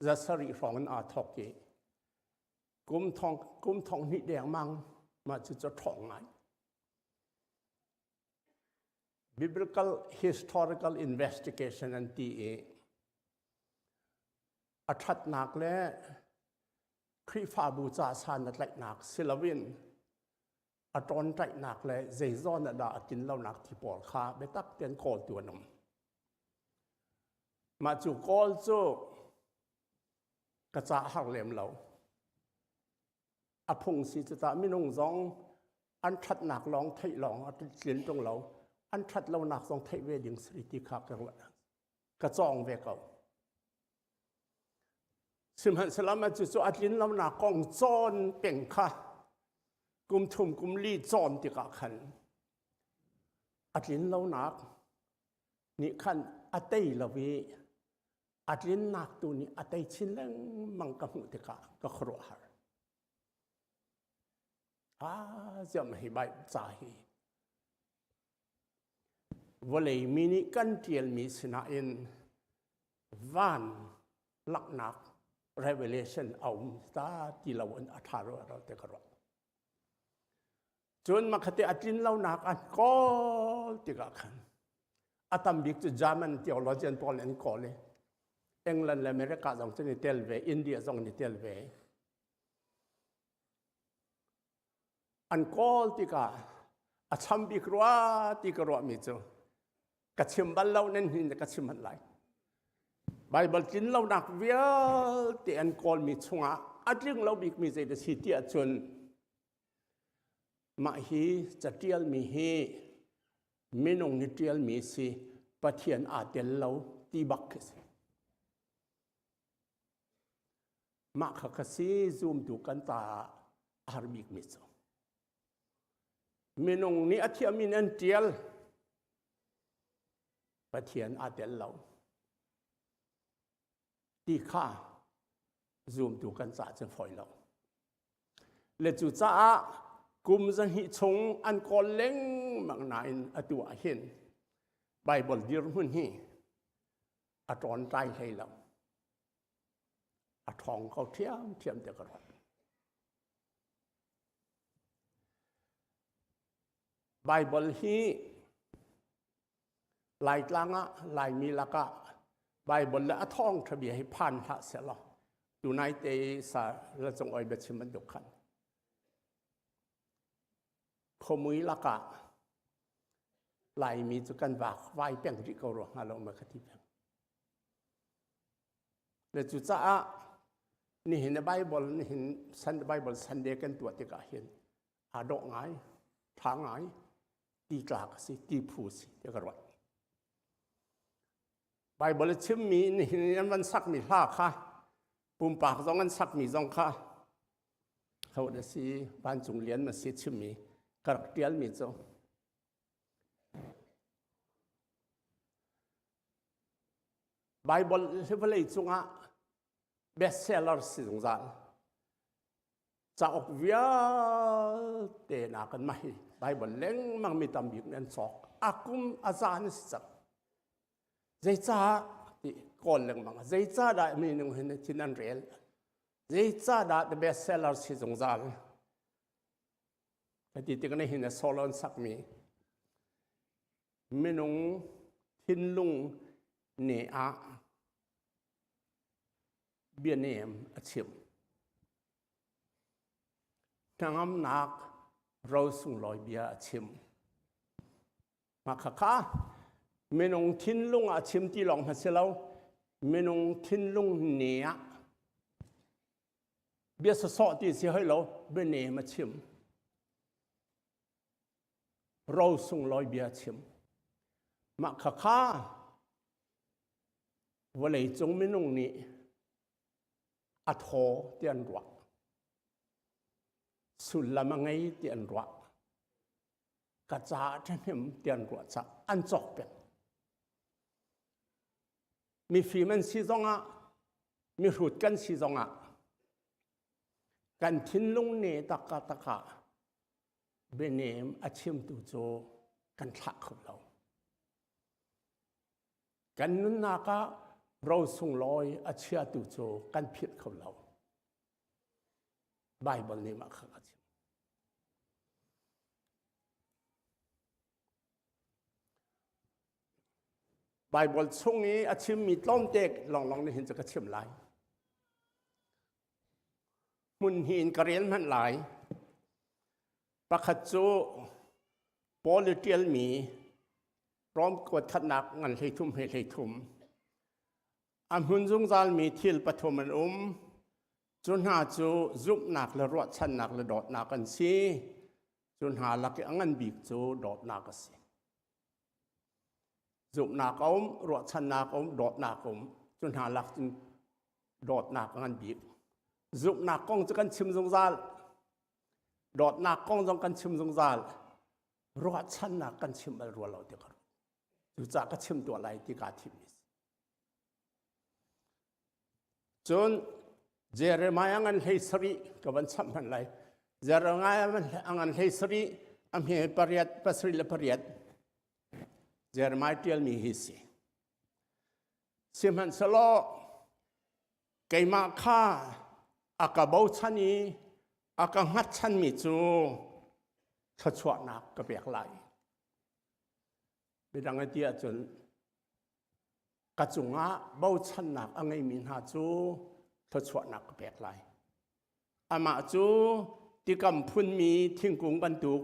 จะสรีฟองอาทอกเกกุมทองนิดแดงมังมาจุดโจทองไง Biblical Historical Investigation อันตีอัฐัดนักและคริฟาบูจาสานัดไหลนักศิลวินอัตรอนไหลนักและเจซอนดาจินเล่านักที่ปอลคาเบตักเตียนโกลตัวนมมาจูโกลจูกระจาหักเหลี่ยมเราอพงศิจตามินงซองอันทัดหนักลองไทยลองอันเขียนตรงเราอันทัดเราหนักซองไทยเวดิงสริติขับกันกระจองเวเขาสิมหันสลามาจุดอัดลินเราหนักกองจอนเป่งค่ะกุมทุ่มกุมลีจอนติกะขันอัดลินเราหนักนี่ขันอัตเตยละเวอัดลินหนักตัวนี้อัตเตยชิ้นเล่งมังกะหุติกะก็ครัวหาจะไม่ใบใจวันเลยมินิกันเทียลมีสนาอินวันหลักนัก revelation เอาตาที่เราอันอัฐารเราเตกระจนมาคติอัดลินเราหนักอันก็ติกะขันอาตมบิกจะจามันเทียวโลเจนพอลเอ็นคอเลยอังกฤษและอเมริกาส่งจะนิเทลเวอินเดียส่งนิเทลเวอันก็ติกะอาชัมบิกรัวติกรัวมิจูกัจฉิมบัลเราเน้นหินกัจฉิมบัลไลไบเบิลจินเราหนักเวียที่อันก็มีช่วง อัดเรื่องเราบิกมีใจจะสิเตียจนมาฮีจะเตียลมีฮีไม่นงนิเตียลมีสิปะเทียนอาเตียลเราตีบักสิมาขกสีซูมดูกันตาอาร์บิกมิโซไม่นงนี่อาเทียมินันเตียลปะเทียนอาเตียลเราตีข้าซูมดูกันตาจะฝอยเราเลจูจ้ากุมจะหิชงอันกอลเล้งมังนายอตัวเห็นไบเบิลดิรมุนฮีอตอนใจให้เราทองเขาเทียมแต่กระดไบเบิลฮีลายกลางอะลายมีละกะไบเบิลและทองทะเบียให้พันละเสียหรอดูในเตสาละจงอ้อยเบชิมันดุขันขมุยละกะลายมีจุกันบากไว้เปียงริกรฮาลงมาคติเปียงและจุจ้านี่เห็นในไบเบิลนี่เห็นสันไบเบิลสันเดกันตัวที่กะเห็นอาดอกไงทางไงตีกลากสิตีผูสิเดี๋ยวกระวัดไบเบิลชิมมีนี่เห็นมันสักมีลาค่ะปุ่มปากต้องกันสักมีจงค่ะเขาเดสิบ้านจุงเลียนมาสิชิมมีกระเตียลมีจงไบเบิลที่พระเลยจงอ่ะbestseller สิจงจานจะออกเวียเตนากันไหมไบเบิลเล้งมันมีตำบิกนั่นสอกอากุมอาจารย์สิจับใจจ้าที่ก่อนเรื่องมังใจจ้าได้มีหนึ่งเห็นที่นั่นเรียนใจจ้าได้ bestseller สิจงจานแต่ที่กันเห็นโซลอนสักมีไม่นุ่งทิ้นลุงเนอาเบียเนมอาชิมทางอำนาจเราส่งลอยเบียอาชิมมาข้าเมนงทิ้นลุงอาชิมที่หลงมาเสียแล้วเมนงทิ้นลุงเนียเบียสอดที่เสียให้เราเบียเนมอาชิมเราส่งลอยเบียอาชิมมาข้าวันไหนจงเมนงนี้อัทโหเตียนรักสุลละมังไงเตียนรักกระจาท่านเห็นเตียนรักจะอันจอกเป็นมีฝีมันสีจงอ่ะมีหูดกันสีจงอ่ะกันทิ้นลุงเนตะกะเบเนมอาชิมตุโจกันทักของเรากันนุนนากะเราส่งลอยอาเชียตุโจกันผิดเขาเราไบเบิลนี่มาขัดไบเบิลช่วงนี้อาชิมมีต้นเด็กลองได้เห็นจะกระเชื่อมไหลมุนหินกระเรียนมันไหลประคัดโจโปลิเทียลมีพร้อมกดขัดหนักงันให้ทุ่มอันหุ่นจงจานมีทิลปฐมันจนหาจูจุบหนักและรวดชันหนักและดอดหนักกันสิจนหาหลักอันบีกจูดอดหนักกันสิจุบหนักรวดชันหนักดอดหนักจนหาหลักจนดอดหนักอันบีกจุบหนักกองจะกันชิมจงจานดอดหนักกองจะกันชิมจงจานรวดชันหนักกันชิมรัวเราเดียวกันจุจากก็ชิมตัวอะไรที่กาทิมิจนเจเรมายงันเฮสรีกับวันสัมพันธ์ไรเจเรมายงันเฮสรีอันเฮปริยัตปัสริลปริยัตเจเรมายเทียลมีฮิสิสิมันสโลเกยมาค่าอากาบาวชันนี้อากาหัดชันมิจูขชวนักกระเบียกไหลเป็นดังเดียจนกระจุงอาเบาชันนักอังไงมินหาจูทศวนักแปลกไหลอามาจูที่กำพุนมีทิ้งกุงบรรทุก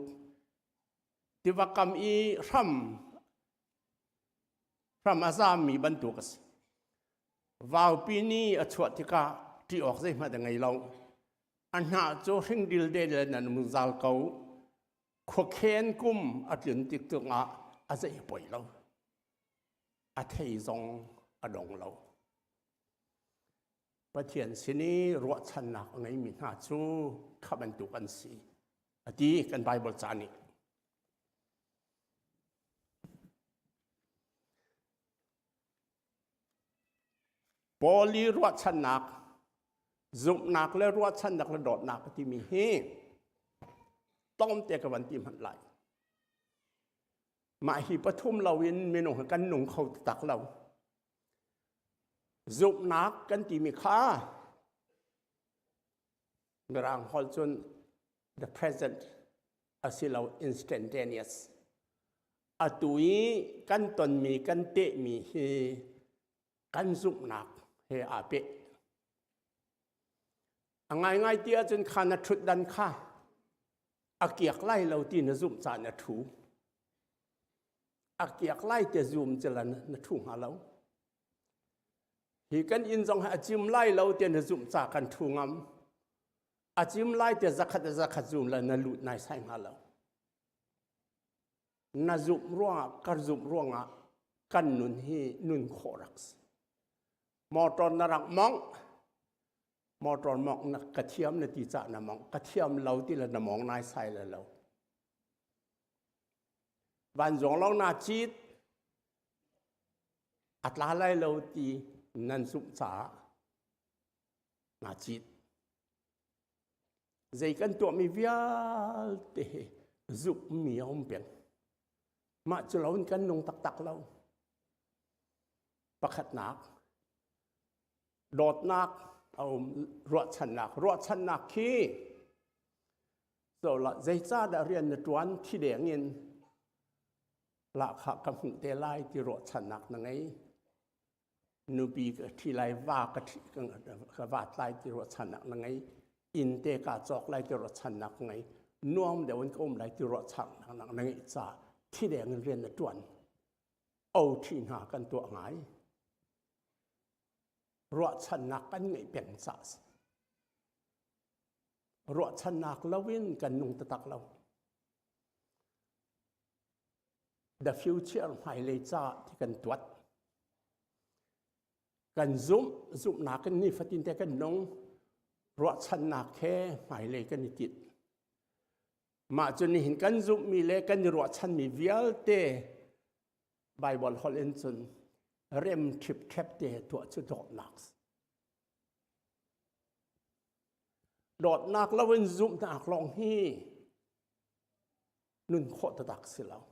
ที่ว่ากำอีรำอาซามีบรรทุกวาวปีนี้อชวติกาที่ออกได้มาแต่ไงเรา อันหาโจเฮงดิลเดลนันมุซาลเขาขวเคนกุมอัดยืนติดตัวอาจจะป่วยเราอาเทยซองอดงเราประเทศสินี้รัวชันนักไงมีหน้าจูขับมันตุกันสีอดีกันไบเบิลจานิบอลีรัวชันนักจุบนักและรัวชันนักและดอดนักที่มีเฮต้มเตะกับวันที่มันไหลมาหีปทุมเราวินเมนูกันหนุ่งเขาตักเราจุบนักกันที่มีค่าเมื่อรางฮอลจน the present อาศัยเรา instantaneous อาตุยกันตนมีกันเตะมีเฮกันจุบนักเฮอาเปะง่ายๆเตี้ยจนขานัดชุดดันค่าอาเกียกไล่เราที่นจุบจานถูอาเกียกไล่แต่จุมจะละนถูหาเราฮีกันอินจงอาจิมไล่เราแต่นจุมจากกันถูงอาจิมไล่แต่จักจุมละนลุดนายใส่หาเรานจุมร่วงกันจุมร่วงกันนุนฮีนุนโครักส์มอตอนนรักมองมอตอนมองนักกระเทียมในตีจ่านมองกระเทียมเราที่ละนมองนายใส่ละเราวันจงเราหน้าจีดอัตลาไลเราตีนันสุษาหน้าจีดใจกันตัวมีวิาลเตะจุบมีอมเปียงมาจะเรากันนงตักเราประคัดนักโดดนักเอารวดชันนักขี้ส่วนละใจจ้าได้เรียนในตัวนที่เดียงเงินละขากำหุ่นเตลัยที่รวดชันนักนั่งไงนูบีกที่ไล่ว่ากที่กวาดไล่ที่รวดชันนักนั่งไงอินเตกาจอกไล่ที่รวดชันนักไงน่วมเดี๋ยววันก็ไล่ที่รวดชันนักนั่งไงจ้าที่เดียงเรียนในตัวนเอาที่หากันตัวหายรัวชันนักกันไงเป็นสัสรัวชันนักละวินกันนุ่งตะตักเรา the future หายเลยจ้าที่กันตรวจกันซุ่มนักกันนี่ฟัตินแต่กันนุ่งรัวชันนักแค่หายเลยกันนิจิตมาจนเห็นกันซุ่มมีเล่กันรัวชันมีเวียลเตไบเบิลฮอลเลนสันเริ่มทิปแคปเตตัวจุดดอดนักดอดนักแล้ววันซุ่มนักลองฮีนุ่นโคตรตักสิแล้ว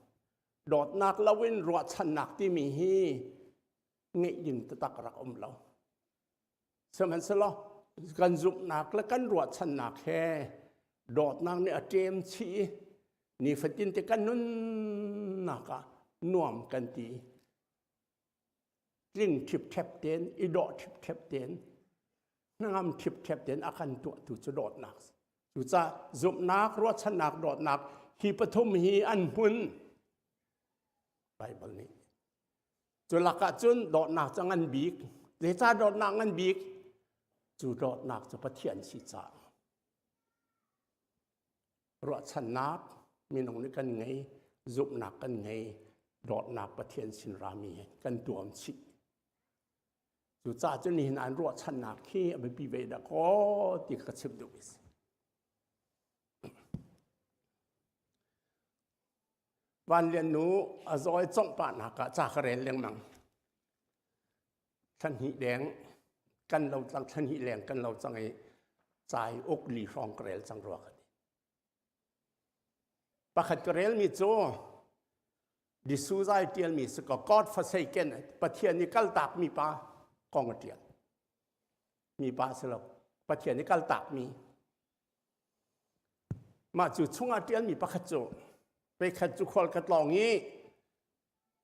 ดอดนักแล้ววันรัวชันนักที่มีฮีเงี้ยยิงตักรักเราสมัยสิแล้วกันซุ่มนักและกันรัวชันนักแค่ดอดนักเนี่ยเจมชีนี่ฝันจินแต่กันนุ่นนักน่วมกันตีลิงทิพแทบเต็นอีดอทิพแทบเต็นนางทิพแทบเต็นอาการตัวถูกจะดอดนักถูกจะจุบนักรัวชันนักดอดนักฮีปฐุมฮีอันหุ่นไปบนนี้จุลักะจุนดอดนักจะงันบีกเดี๋ยวจะดอดนักงันบีกจุดอดนักจะปะเทียนสิจ่ารัวชันนักมีน้องนี่กันไงจุบนักกันไงดอดนักปะเทียนสินรามีกันตัวมชิสุดท้ายจนเห็นอันรัวชันนักขี้เอาไปปีเวดก็ติดกระชิบดูสิวันเรียนหนูอาจอยจ้องป่านักจากเรียนเลี้ยงมังท่านหิแดงกันเราจังท่านหิแรงกันเราจังไอ้ใจอกหลีฟองเกลียจังรัวกันปะขัดเกลียมีโจดิสูใจเตียนมีสกกอดฟาเซเกนประเทศนี้กัลตักมีปากองเตียนมีปาสลับประเทศนี้กัลตักมีมาจุดช่วงเตียนมีปะขัดโจไปขัดจุคอลกัดลองนี้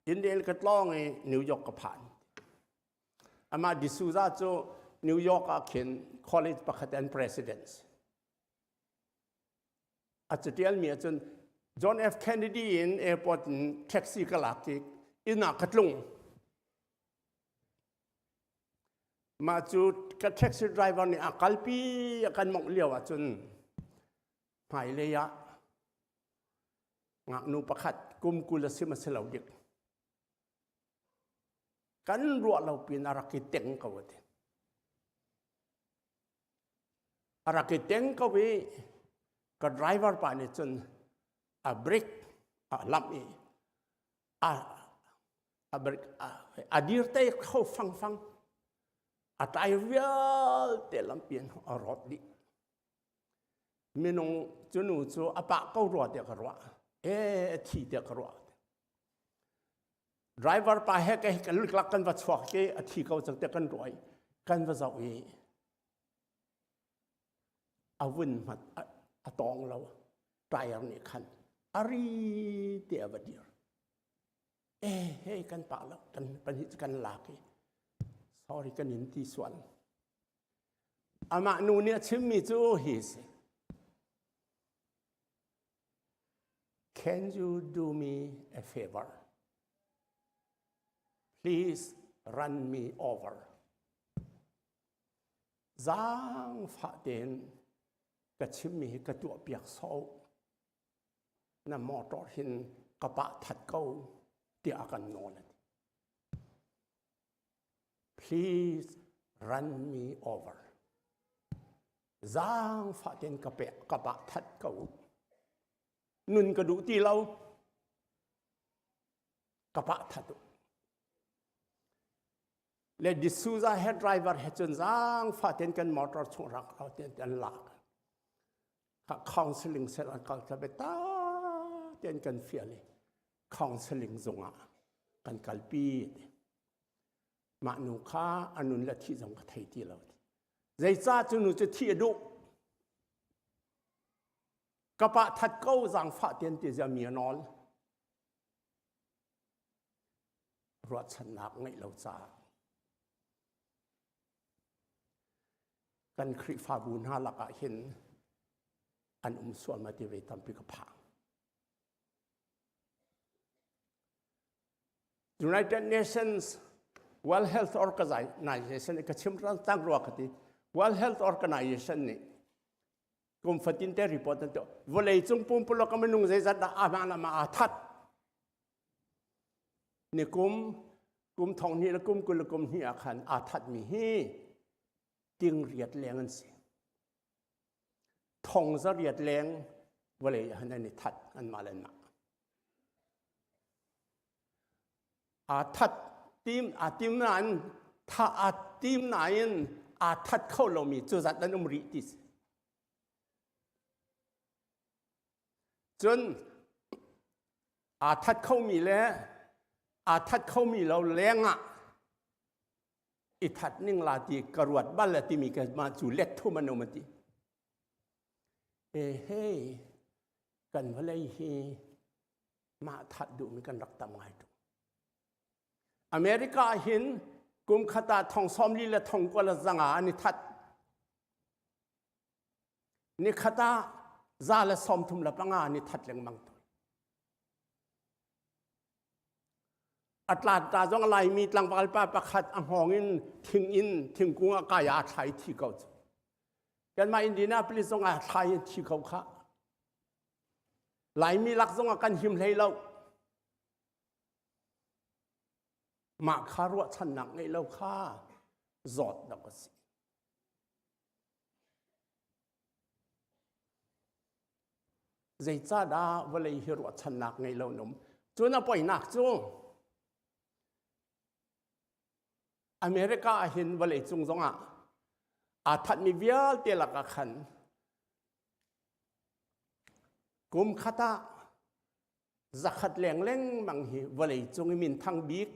อินเดียกัดลองไอ้นิวยอร์กก็ผ่านอามาดิสูใจโจนิวยอร์กเขียน college ปะขัดแอนด์ presidents อาจจะเตียนมีจนJohn F. Kennedy in airport in taxi galactic in a katlung มาจุดกับแท็กซี่ไดรเวอร์นี่กัลปีกันมองเลี้ยวจนหายเลยะงักนูประคัดกุมกุลสิมาเสลาเด็กกันรัวเราเป็นอารักเต็งกว่าเดอารักเต็งก็วิกับไดรเวอร์ป่านนี่จนเบรกลำอีเบรกดีร์เตะเข้าฟังตายเวียเตลำเปลี่ยนรถดิมีน้องจุนูจูปะก็รัวเดียกรัวทีเดียกรัวไดรเวอร์ไปให้กันลุกลักกันวัดสวกทีเขาจะเดียกันรวยกันวัดสาวอาวินมาตองเราตายอันนี้ขันอารีเดียบดีเฮ้กันป่าแล้วกันปัญหากันหลากsorry kan inti soal ama nunia chimmi chu his can you do me a favor please run me over zang fa den ka chimmi ka tu piak so na motor hin ka pa that kau ti akan non Please run me over. Giang phát hiện các bạn thật cầu. Nun cái đủ tì lâu. Các bạn thật. Let the D'Souza head driver hết chân Giang phát hiện cái motor chung rạc vào tiền tiền lạc. Các counseling sẽ là các ta biết ta tiền cần phía này. Counseling dùng ạ. Cần kalpi. mà nụ khá anh là thị dòng thầy thì lâu dây ra cho nụ cho thị độ các bạn thật câu rằng phát tiền thì ra miệng nói rồi chân nạp ngay lâu xaกันคริฟาบุญฮาลักเห็นอันส่วนมาที่เวทัมพิกพัง United Nations World Health Organization ก็ชิมรังตั้งรัวกันที่ World Health Organization นี่กุมฟัตินเตอร์รีพอร์ตตัววันเลยจงปุ่มพลกรรมนุ่งใจจัดอาบานมาอาทัดนี่กุมทองนี่และกุมกุลกุมนี่อาคันอาทัดมีฮีติงเรียดแรงอันสิทองจะเรียดแรงวันเลยอันนี้ทัดอันมาเลยนะอาทัดทีมนั้นถ้าทีมไหนอาทัดเข้าเรามีจุดจัดนั้นอุมริติสจนอาทัดเข้ามีแล้วอาทัดเข้ามีเราแรงอ่ะอิทัดนิ่งลาตีกรวดบ้านละตีมีกันมาจู่เล็กทุ่มมันอมติเฮ้กันว่าเลยฮีมาทัดดูมีกันรักตามไงดูอเมริกาเห็นกุมขตาทองซ้อมลีและทองกวลจังอานิทัดนิขตาซาและซ้อมทุมละปังอานิทัดเลี้ยงมังตัวอัตลาดตาจงอะไรมีตังปากป้าประคัดอ่างหองทิ้งกุ้งอากาศอาไทยที่เขากันมาอินเดียนาปลิซงอาไทยที่เขาค่ะไหลมีลักษณะกันหิมเลยเรามาคารวะฉันหนักในเราค่าจอดดักสิใจจ้าดาเวลัยฮิรวะฉันหนักในเราหนุ่มจนเอาไปหนักจูอเมริกาเห็นเวลัยจุงจงอาทัดมีเวียลเตลักขันกุมขตาจักขัดแหลงเล่งบางทีเวลัยจุงมินทั้งบิ๊ก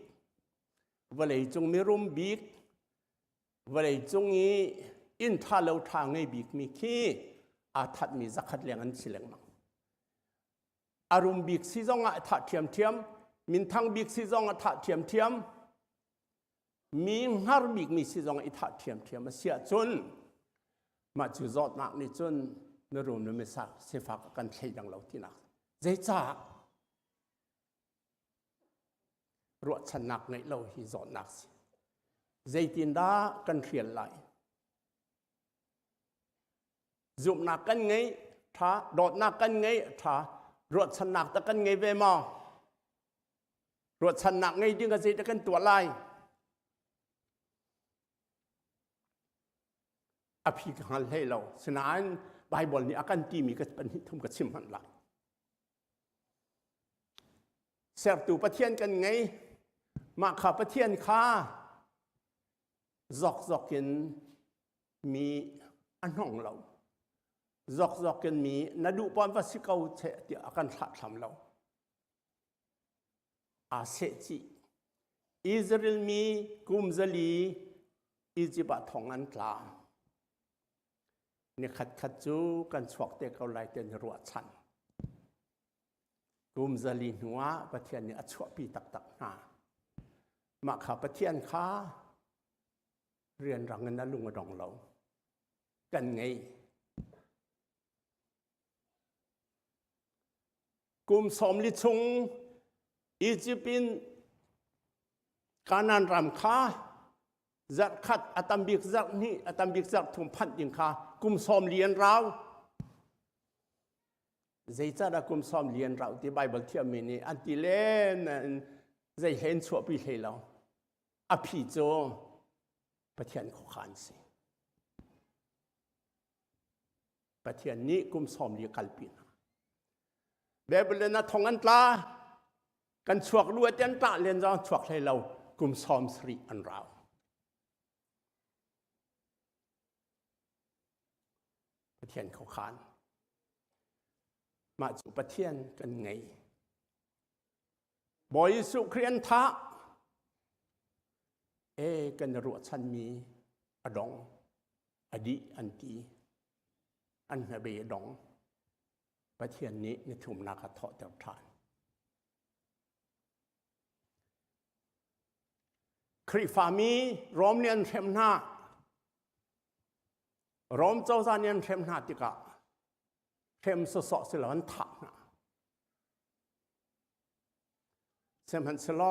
เวลัยจงมีรุมบิกเวลัยจงอีอินทาเลวทางในบิกมีขี้อาทัดมีจักขัดเลียงอันสิเลงมังอารมณ์บิกสิจงอาทัดเทียมมินทางบิกสิจงอาทัดเทียมมีฮาร์บิกมีสิจงอาทัดเทียมเสียจนมาจุดจอดนักนี่จนนรุมนไม่สักเสฟักกันใช้ดังเราที่นักใจจ้ารวดชนักในเราหิจอดนักสิ ใจตินดากันเขียนไหลจุบนักกันไงท้าโดดนักกันไงท้ารถชนักตะกันไงเวมอรถชนักไงดึงกันสิตะกันตัวไล่อภิกหันให้เราสนานไบเบิลนี่อากันตีมีก็เป็นหิทุ่มกับชิมหันไหลเสพตูประเทียนกันไงมาขับประเทียนข้าจอกกันมีอันห้องเราจอกกันมีนาดูปอนวัสิเกาเฉะที่อาการขัดทำเราอาเซจิอิสราเอลมีกุมซาลีอิจิบัตของอันกลางเนี่ยขัดจูกันชวกเตะเกาไลเต็นรัวชันกุมซาลีหัวประเทียนเนี่ยอัชวปีตักนามาขับประเทียนข้าเรียนรังเงินนั้นลุงมาดองเรากันไงกุมสมลิชงอียิปต์การนันรำค้าจัดขัดอัตบิกจักนี่อัตบิกจักถุงพัดยิงค้ากุมสมเลียนเราใจจ้าดกุมสมเลียนเราที่ไบเบิลเทียมินีอันที่เล่นใจเห็นชั่วปีให้เราอภิโจประเทศขขานสิประเทศนี้กุมสมเลียกัลปินแบบเล่นนะทองอันตรากันชวกรวยเต็นตาเรียนจองชวกให้เรากุมสมสรีอันเราประเทศขขานมาสู่ประเทศกันไงบอยสุเครียนทะกันรัวชันมีอดองอดีอันตีอันนาเบดองประเทศนี้ในถุมนาคาทอเต่าทานคริฟามีรอมเนียนเทมนารอมเจ้าซาเนียนเทมนาติกะเทมสสสิลวันถักนะเซมฮันเซล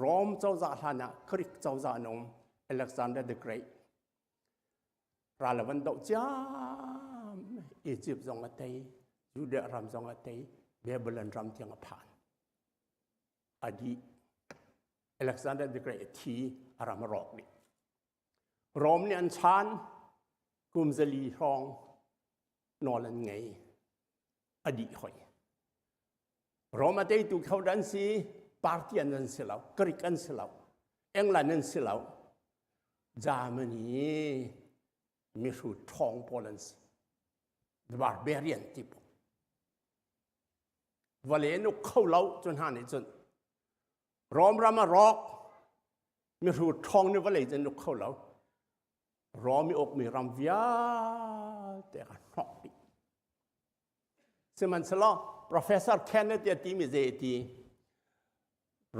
รอมเจ้าซาทานะคริกเจ้าซานมอเล็กซานเดอร์เดอะเกรทราลวันดอกจ้าอียิปต์จงอาเตยยูเดรำจงอาเตยเบเบิลรำเทียงผ่านอดีอเล็กซานเดอร์เดอะเกรททีอารามรอกนี่รอมเนี่ยอันชานกุมซาลีทองนอลันไงอดีหอยรอมาเตยตุเขาดันซีปาร์ตี้นั้นเสียแล้วกรีกันเสียแล้วเอ็งลันนั้นเสียแล้วจามันนี่มีสูตรทองโปแลนด์บาร์เบเรียนทิปวันนี้นุกเข้าเล้าจนหาในจนรอมรามารอกมีสูตรทองในวันนี้จะนุกเข้าเล้ารอมีอกมีรำวิาแต่กันหอกดิสมันสละ Professor Kenneth ที่มีเจตี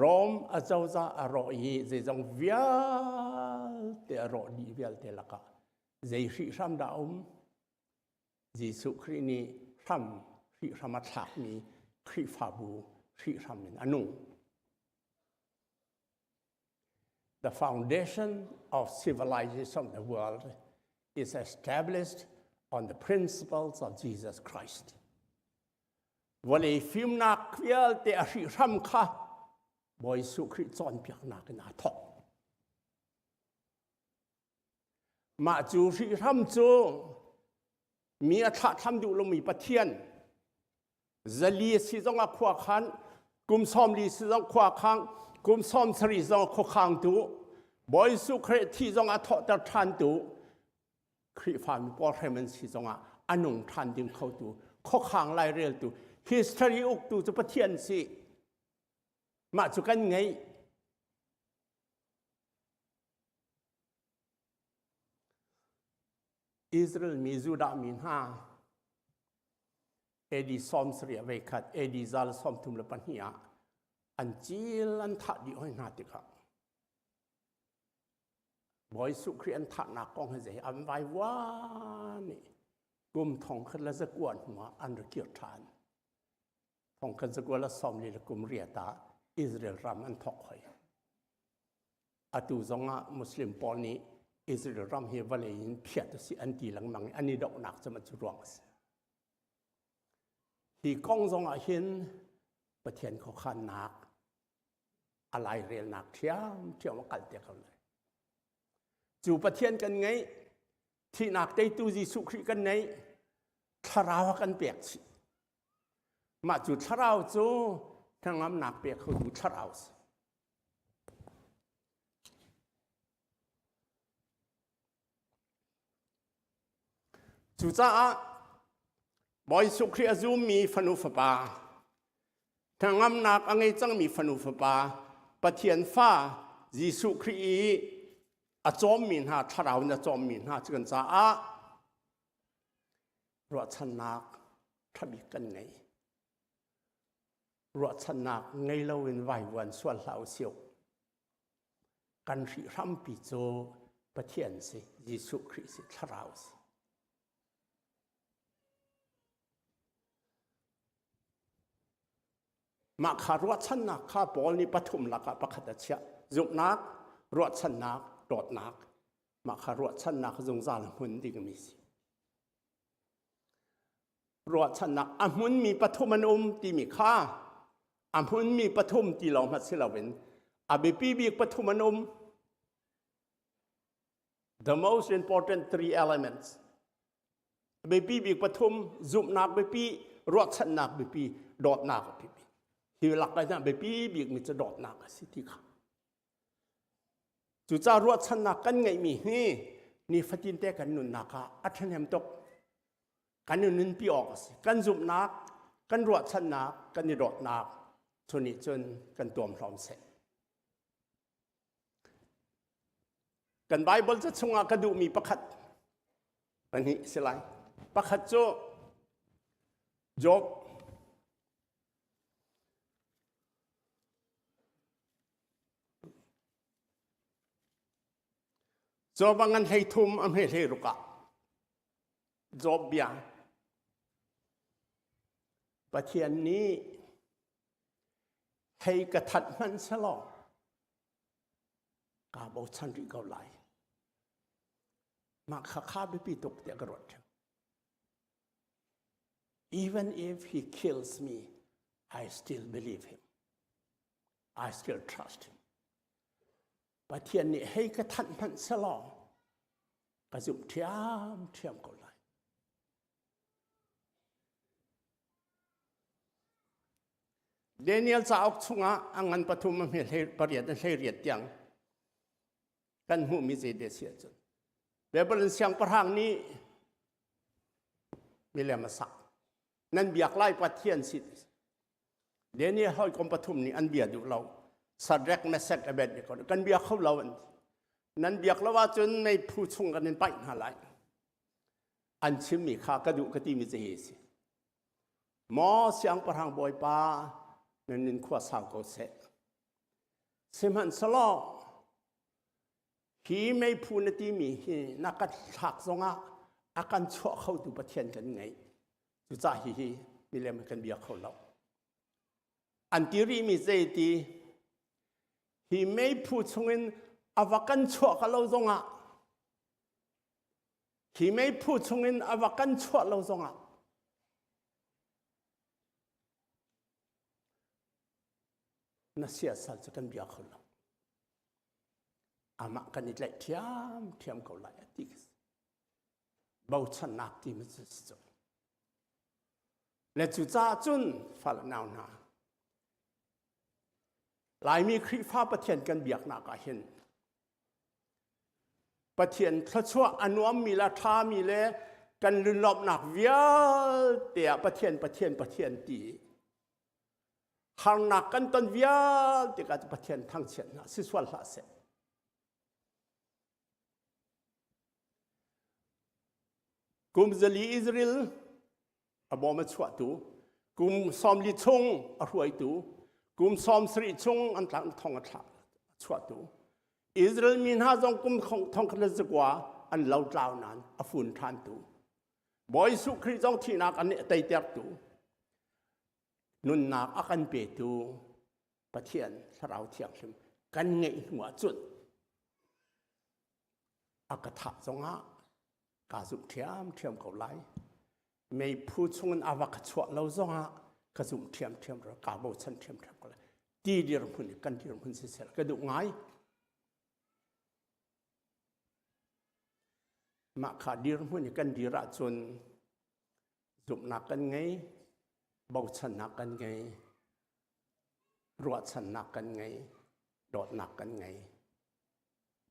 รอมอาเจ้าจะอร่อยเจจงวิาแต่อร่อยดีวิาแต่ละก็เจริชามดาวเจสุครีนีทำริชามัทักมีคริฟาบูริชามินอนุ The foundation of civilization of the world is established on the principles of Jesus Christ. วันนี้ฟิล์มนักเวียลแต่อริรำค่ะบอยสุคริจอนเปียกนักนาทอกมาจูริรำจูมีอัฐทำดูลมีประเทียนจะลีสิจงขวาขันกุมซอมลีสิจงขวาขังกุมซอมสรีจงขวาขังดูบอยสุคริที่จงอัฐตะทันดูคริฟามีปอร์เทมันสิจงอันนุ่งทันดึงเข้าดูขวาขังไล่เรียลดูhistory อุกตูจะประเทียนสิมาจุกันไงอิสราเอลมีจูดามินฮาเอดีซอมสเรียเวคัดเอดีซาลซอมทุมเลปันฮิอาอันจีลันทัดดิโอนาติกะบอยสุครีอันทัดนักกองให้ใจอันไว้ว่านี่กุมทองขึ้นแล้วจะกวนหัวอันเกี่ยวทานของกันสกุลละสอมลีละกุมเรียตาอิสราเอลรำอันทอกหอย อาตูจงอ่ะมุสลิมปอนี้อิสราเอลรำเฮวาเลยินเพียรตุสิอันตีหลังมังอันนี้ดอกหนักจะมาจุดรวงที่กองจงอ่ะเห็นประเทศเขาขันหนักอะไรเรียนหนักเที่ยวมากันเดียวกันเลยจู่ประเทศกันไงที่หนักได้ตูจิสุคริกันไงทาราวกันเปียกสิมาจุดทาราวจู่ทั้งน้ำหนักเปียกเขาดูทาราวจู่จ้าบอยสุคริอาจูมีฟนุฟปาทั้งน้ำหนักอังไงจังมีฟนุฟปาประเทศฟ้าจิสุครีอาจอมมินหาทาราวนะจอมมินหาจึงจ้ารวดชนักทบิกันไงรวดชนักไงเราเว้นไหววันส่วนเหล่าเสียวกันริรำปีโจประเทศสิยิสุคริสทาราวสิมาขารวดชนักข้าบอลนี่ปฐมลักษณ์ประคัตเชียจุกนักรวดชนักโดดนักมาขารวดชนักจงจานหุ่นดีกมีสิรวดชนักอัมหุนมีปฐมนุมที่มีค่าอัมหุนมีปฐมที่เราหัดเสลาเวนอาเบปีบีกปฐมนุม the most important three elements เบปีบีกปฐมจุกนักเบปีรวดชนักเบปีโดดนักเบปีที่หลักเลยนะเบปีบีกมีจะโดดนักสิที่ข้าจู่จ้ารวดชนักกันไงมีนี่ฟัดินเตกันนุนนักอัฐเนมตกกันนุนปีออกกันจุบนักกันรวดชนักกันนิโรดนักชนิจนกันตัวพร้อมเสร็จกันไบเบิลจะชงกระดูมีประคัดอันนี้สิไรประคัดโจจบจบงันให้ทุ่มอันให้รุกะจบเบียประเทศนี้ให้กระทัดมันสลองกาบอกฉันริเกาไหลมาข้าไปปีตกเตียกรด even if he kills me I still believe him I still trust himประเทศนี้ให้กระทันมันสลองกระจุมเทียมก็เลยเดนิเอลจะออกชงอังอันปฐุมมันให้ปริยัติให้เรียดยังกันหูมิเจเดเสียจนเบบลเสียงประหังนี้มีเรื่องมาสักนั่นเบียกไล่ประเทศสิเดนิเอลให้กรมปฐุมนี้อันเบียดอยู่เราสัตว์แรกไม่เสร็จแบบนี้ก่อนกันเบียกเขาเรานั้นเบียกแล้วว่าจนในผู้ชงกันนั้นไปหาไรอันชิมมีข้ากระดูกกระตีมีเจสิหมอเสียงประหังบอยป้านั่นนินขวาสาวก็เสร็จเสมันสลอฮีไม่พูนตีมีนักถักสงอาการชั่วเข้าดูประเทศกันไงจุจ่าฮีมีเรื่องกันเบียกเขาเราอันที่รีมีเจตีฮีไม่พูดชงอินอวกันชั่วเขาเราสงฮีไม่พูดชงอินอวกันชั่วเราสงน่าเสียสัตว์จะกันเบียกเขาเราอามากันอีกแล้วเทียมเขาไหลติกเบาชนักที่มันจะจบและจุจ้าจุนฝ่าละนาวนาหลายมีคริฟ้าประเทศกันเบียกหนักเห็นประเทศพระชั่วอนุมมีราคามีเลกันลุนลบหนักเวียเตียประเทศตีหางหนักกันต้นเวียเตียกันประเทศทั้งเชียนนะสิส่วนละเสกุมเจลีอิสราเอลอบอมาชวดตูกุมซอมลิชงอรวยตูกุมซอมสริชงอันหลังทองอันหลังชวดตูอิสราเอลมีห้าจงกุมทองคลัสกว่าอันเล่าเล่านั้นอฟุนทานตูบอยสุคริจงที่นักอันเตยเตียตูนุนนักอักันเปตูประเทศเราเที่ยงชิมกันไงหัวจุด อากาศสงะกาสุมเทียมเขาไหลไม่พูดชงอาวกชวเราสงะกาสุมเทียมเรากาโบชันเทียมก็เลยตีเดียร์พุ่นกันเดียร์พุ่นเสียก็ดูง่ายมาขาดีร์พุ่นกันดีระจนจุบหนักกันไงเบาชันหนักกันไงรัวชันหนักกันไงโดดหนักกันไง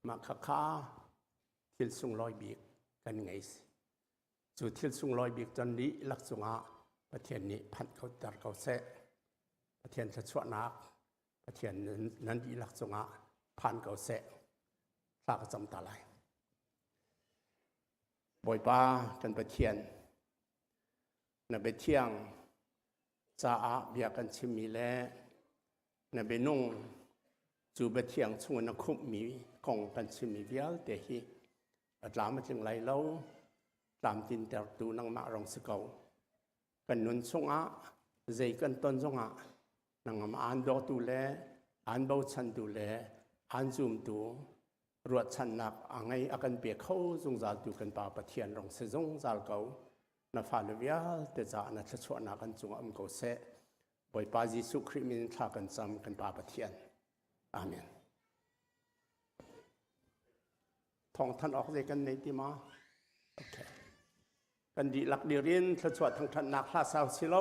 มาข้าทิลสุงลอยบีกกันไงจุดทิลสุงลอยบีกตอนนี้ลักษณะประเทศนี้พันเขาตัดเขาแซะประเทศจะชั่วนักประเทศนั้นดีลักษณะพันเขาแซะสากจำตาลายบ่อยป้ากันประเทศนั่นไปเที่ยงจ้าเบียกันชิมีแล้วนั่นไปนุ่งจูไปเที่ยงช่วงนักคุบมีของกันชิมีเบียลเตหีอัตรามาถึงไรแล้วตามจินแต่ตูนังมารองสกาวกันนุนช่วงใจกันต้นช่วงนังมาอันดอตูแลอันเบาชันตูแลอันซูมตูรวดชันนักอังไงอากันเปียเข้าจงจาตูกันป่าประเทียนรองเสจงจาลเกานาฟาลเวียแต่จะนัทชวนากันจงอัมโกเสบ่อยปาจิสุคริมินทากันจำกันป่าประเทียนอาเมนทองท่านออกใจกันในที่มาโอเคกันดีหลักเดียรินทชวทางท่านนักลาสาวสิโล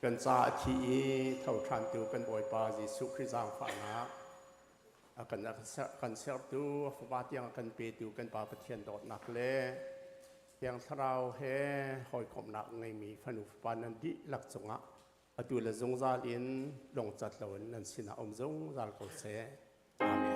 กันซาทีเท่าทันตัวกันบ่อยปาจิสุคริจางฝานากันเสียตัวฝาบยังกันเปตัวกันปาประเทียนดอดหนักเล่ยังทราวเฮหอยขมหนักในมีฟนุปานันดิลักจงะอตุลจงซาลินลงจัดเหล่านั้นสินะอมจงซาลกเสอาเมน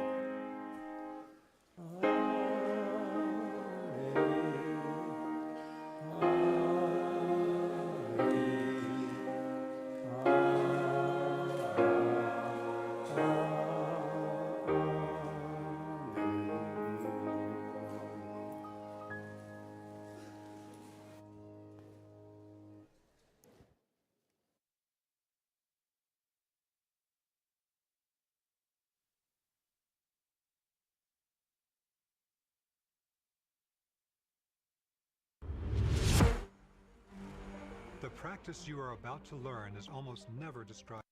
The practice you are about to learn is almost never described.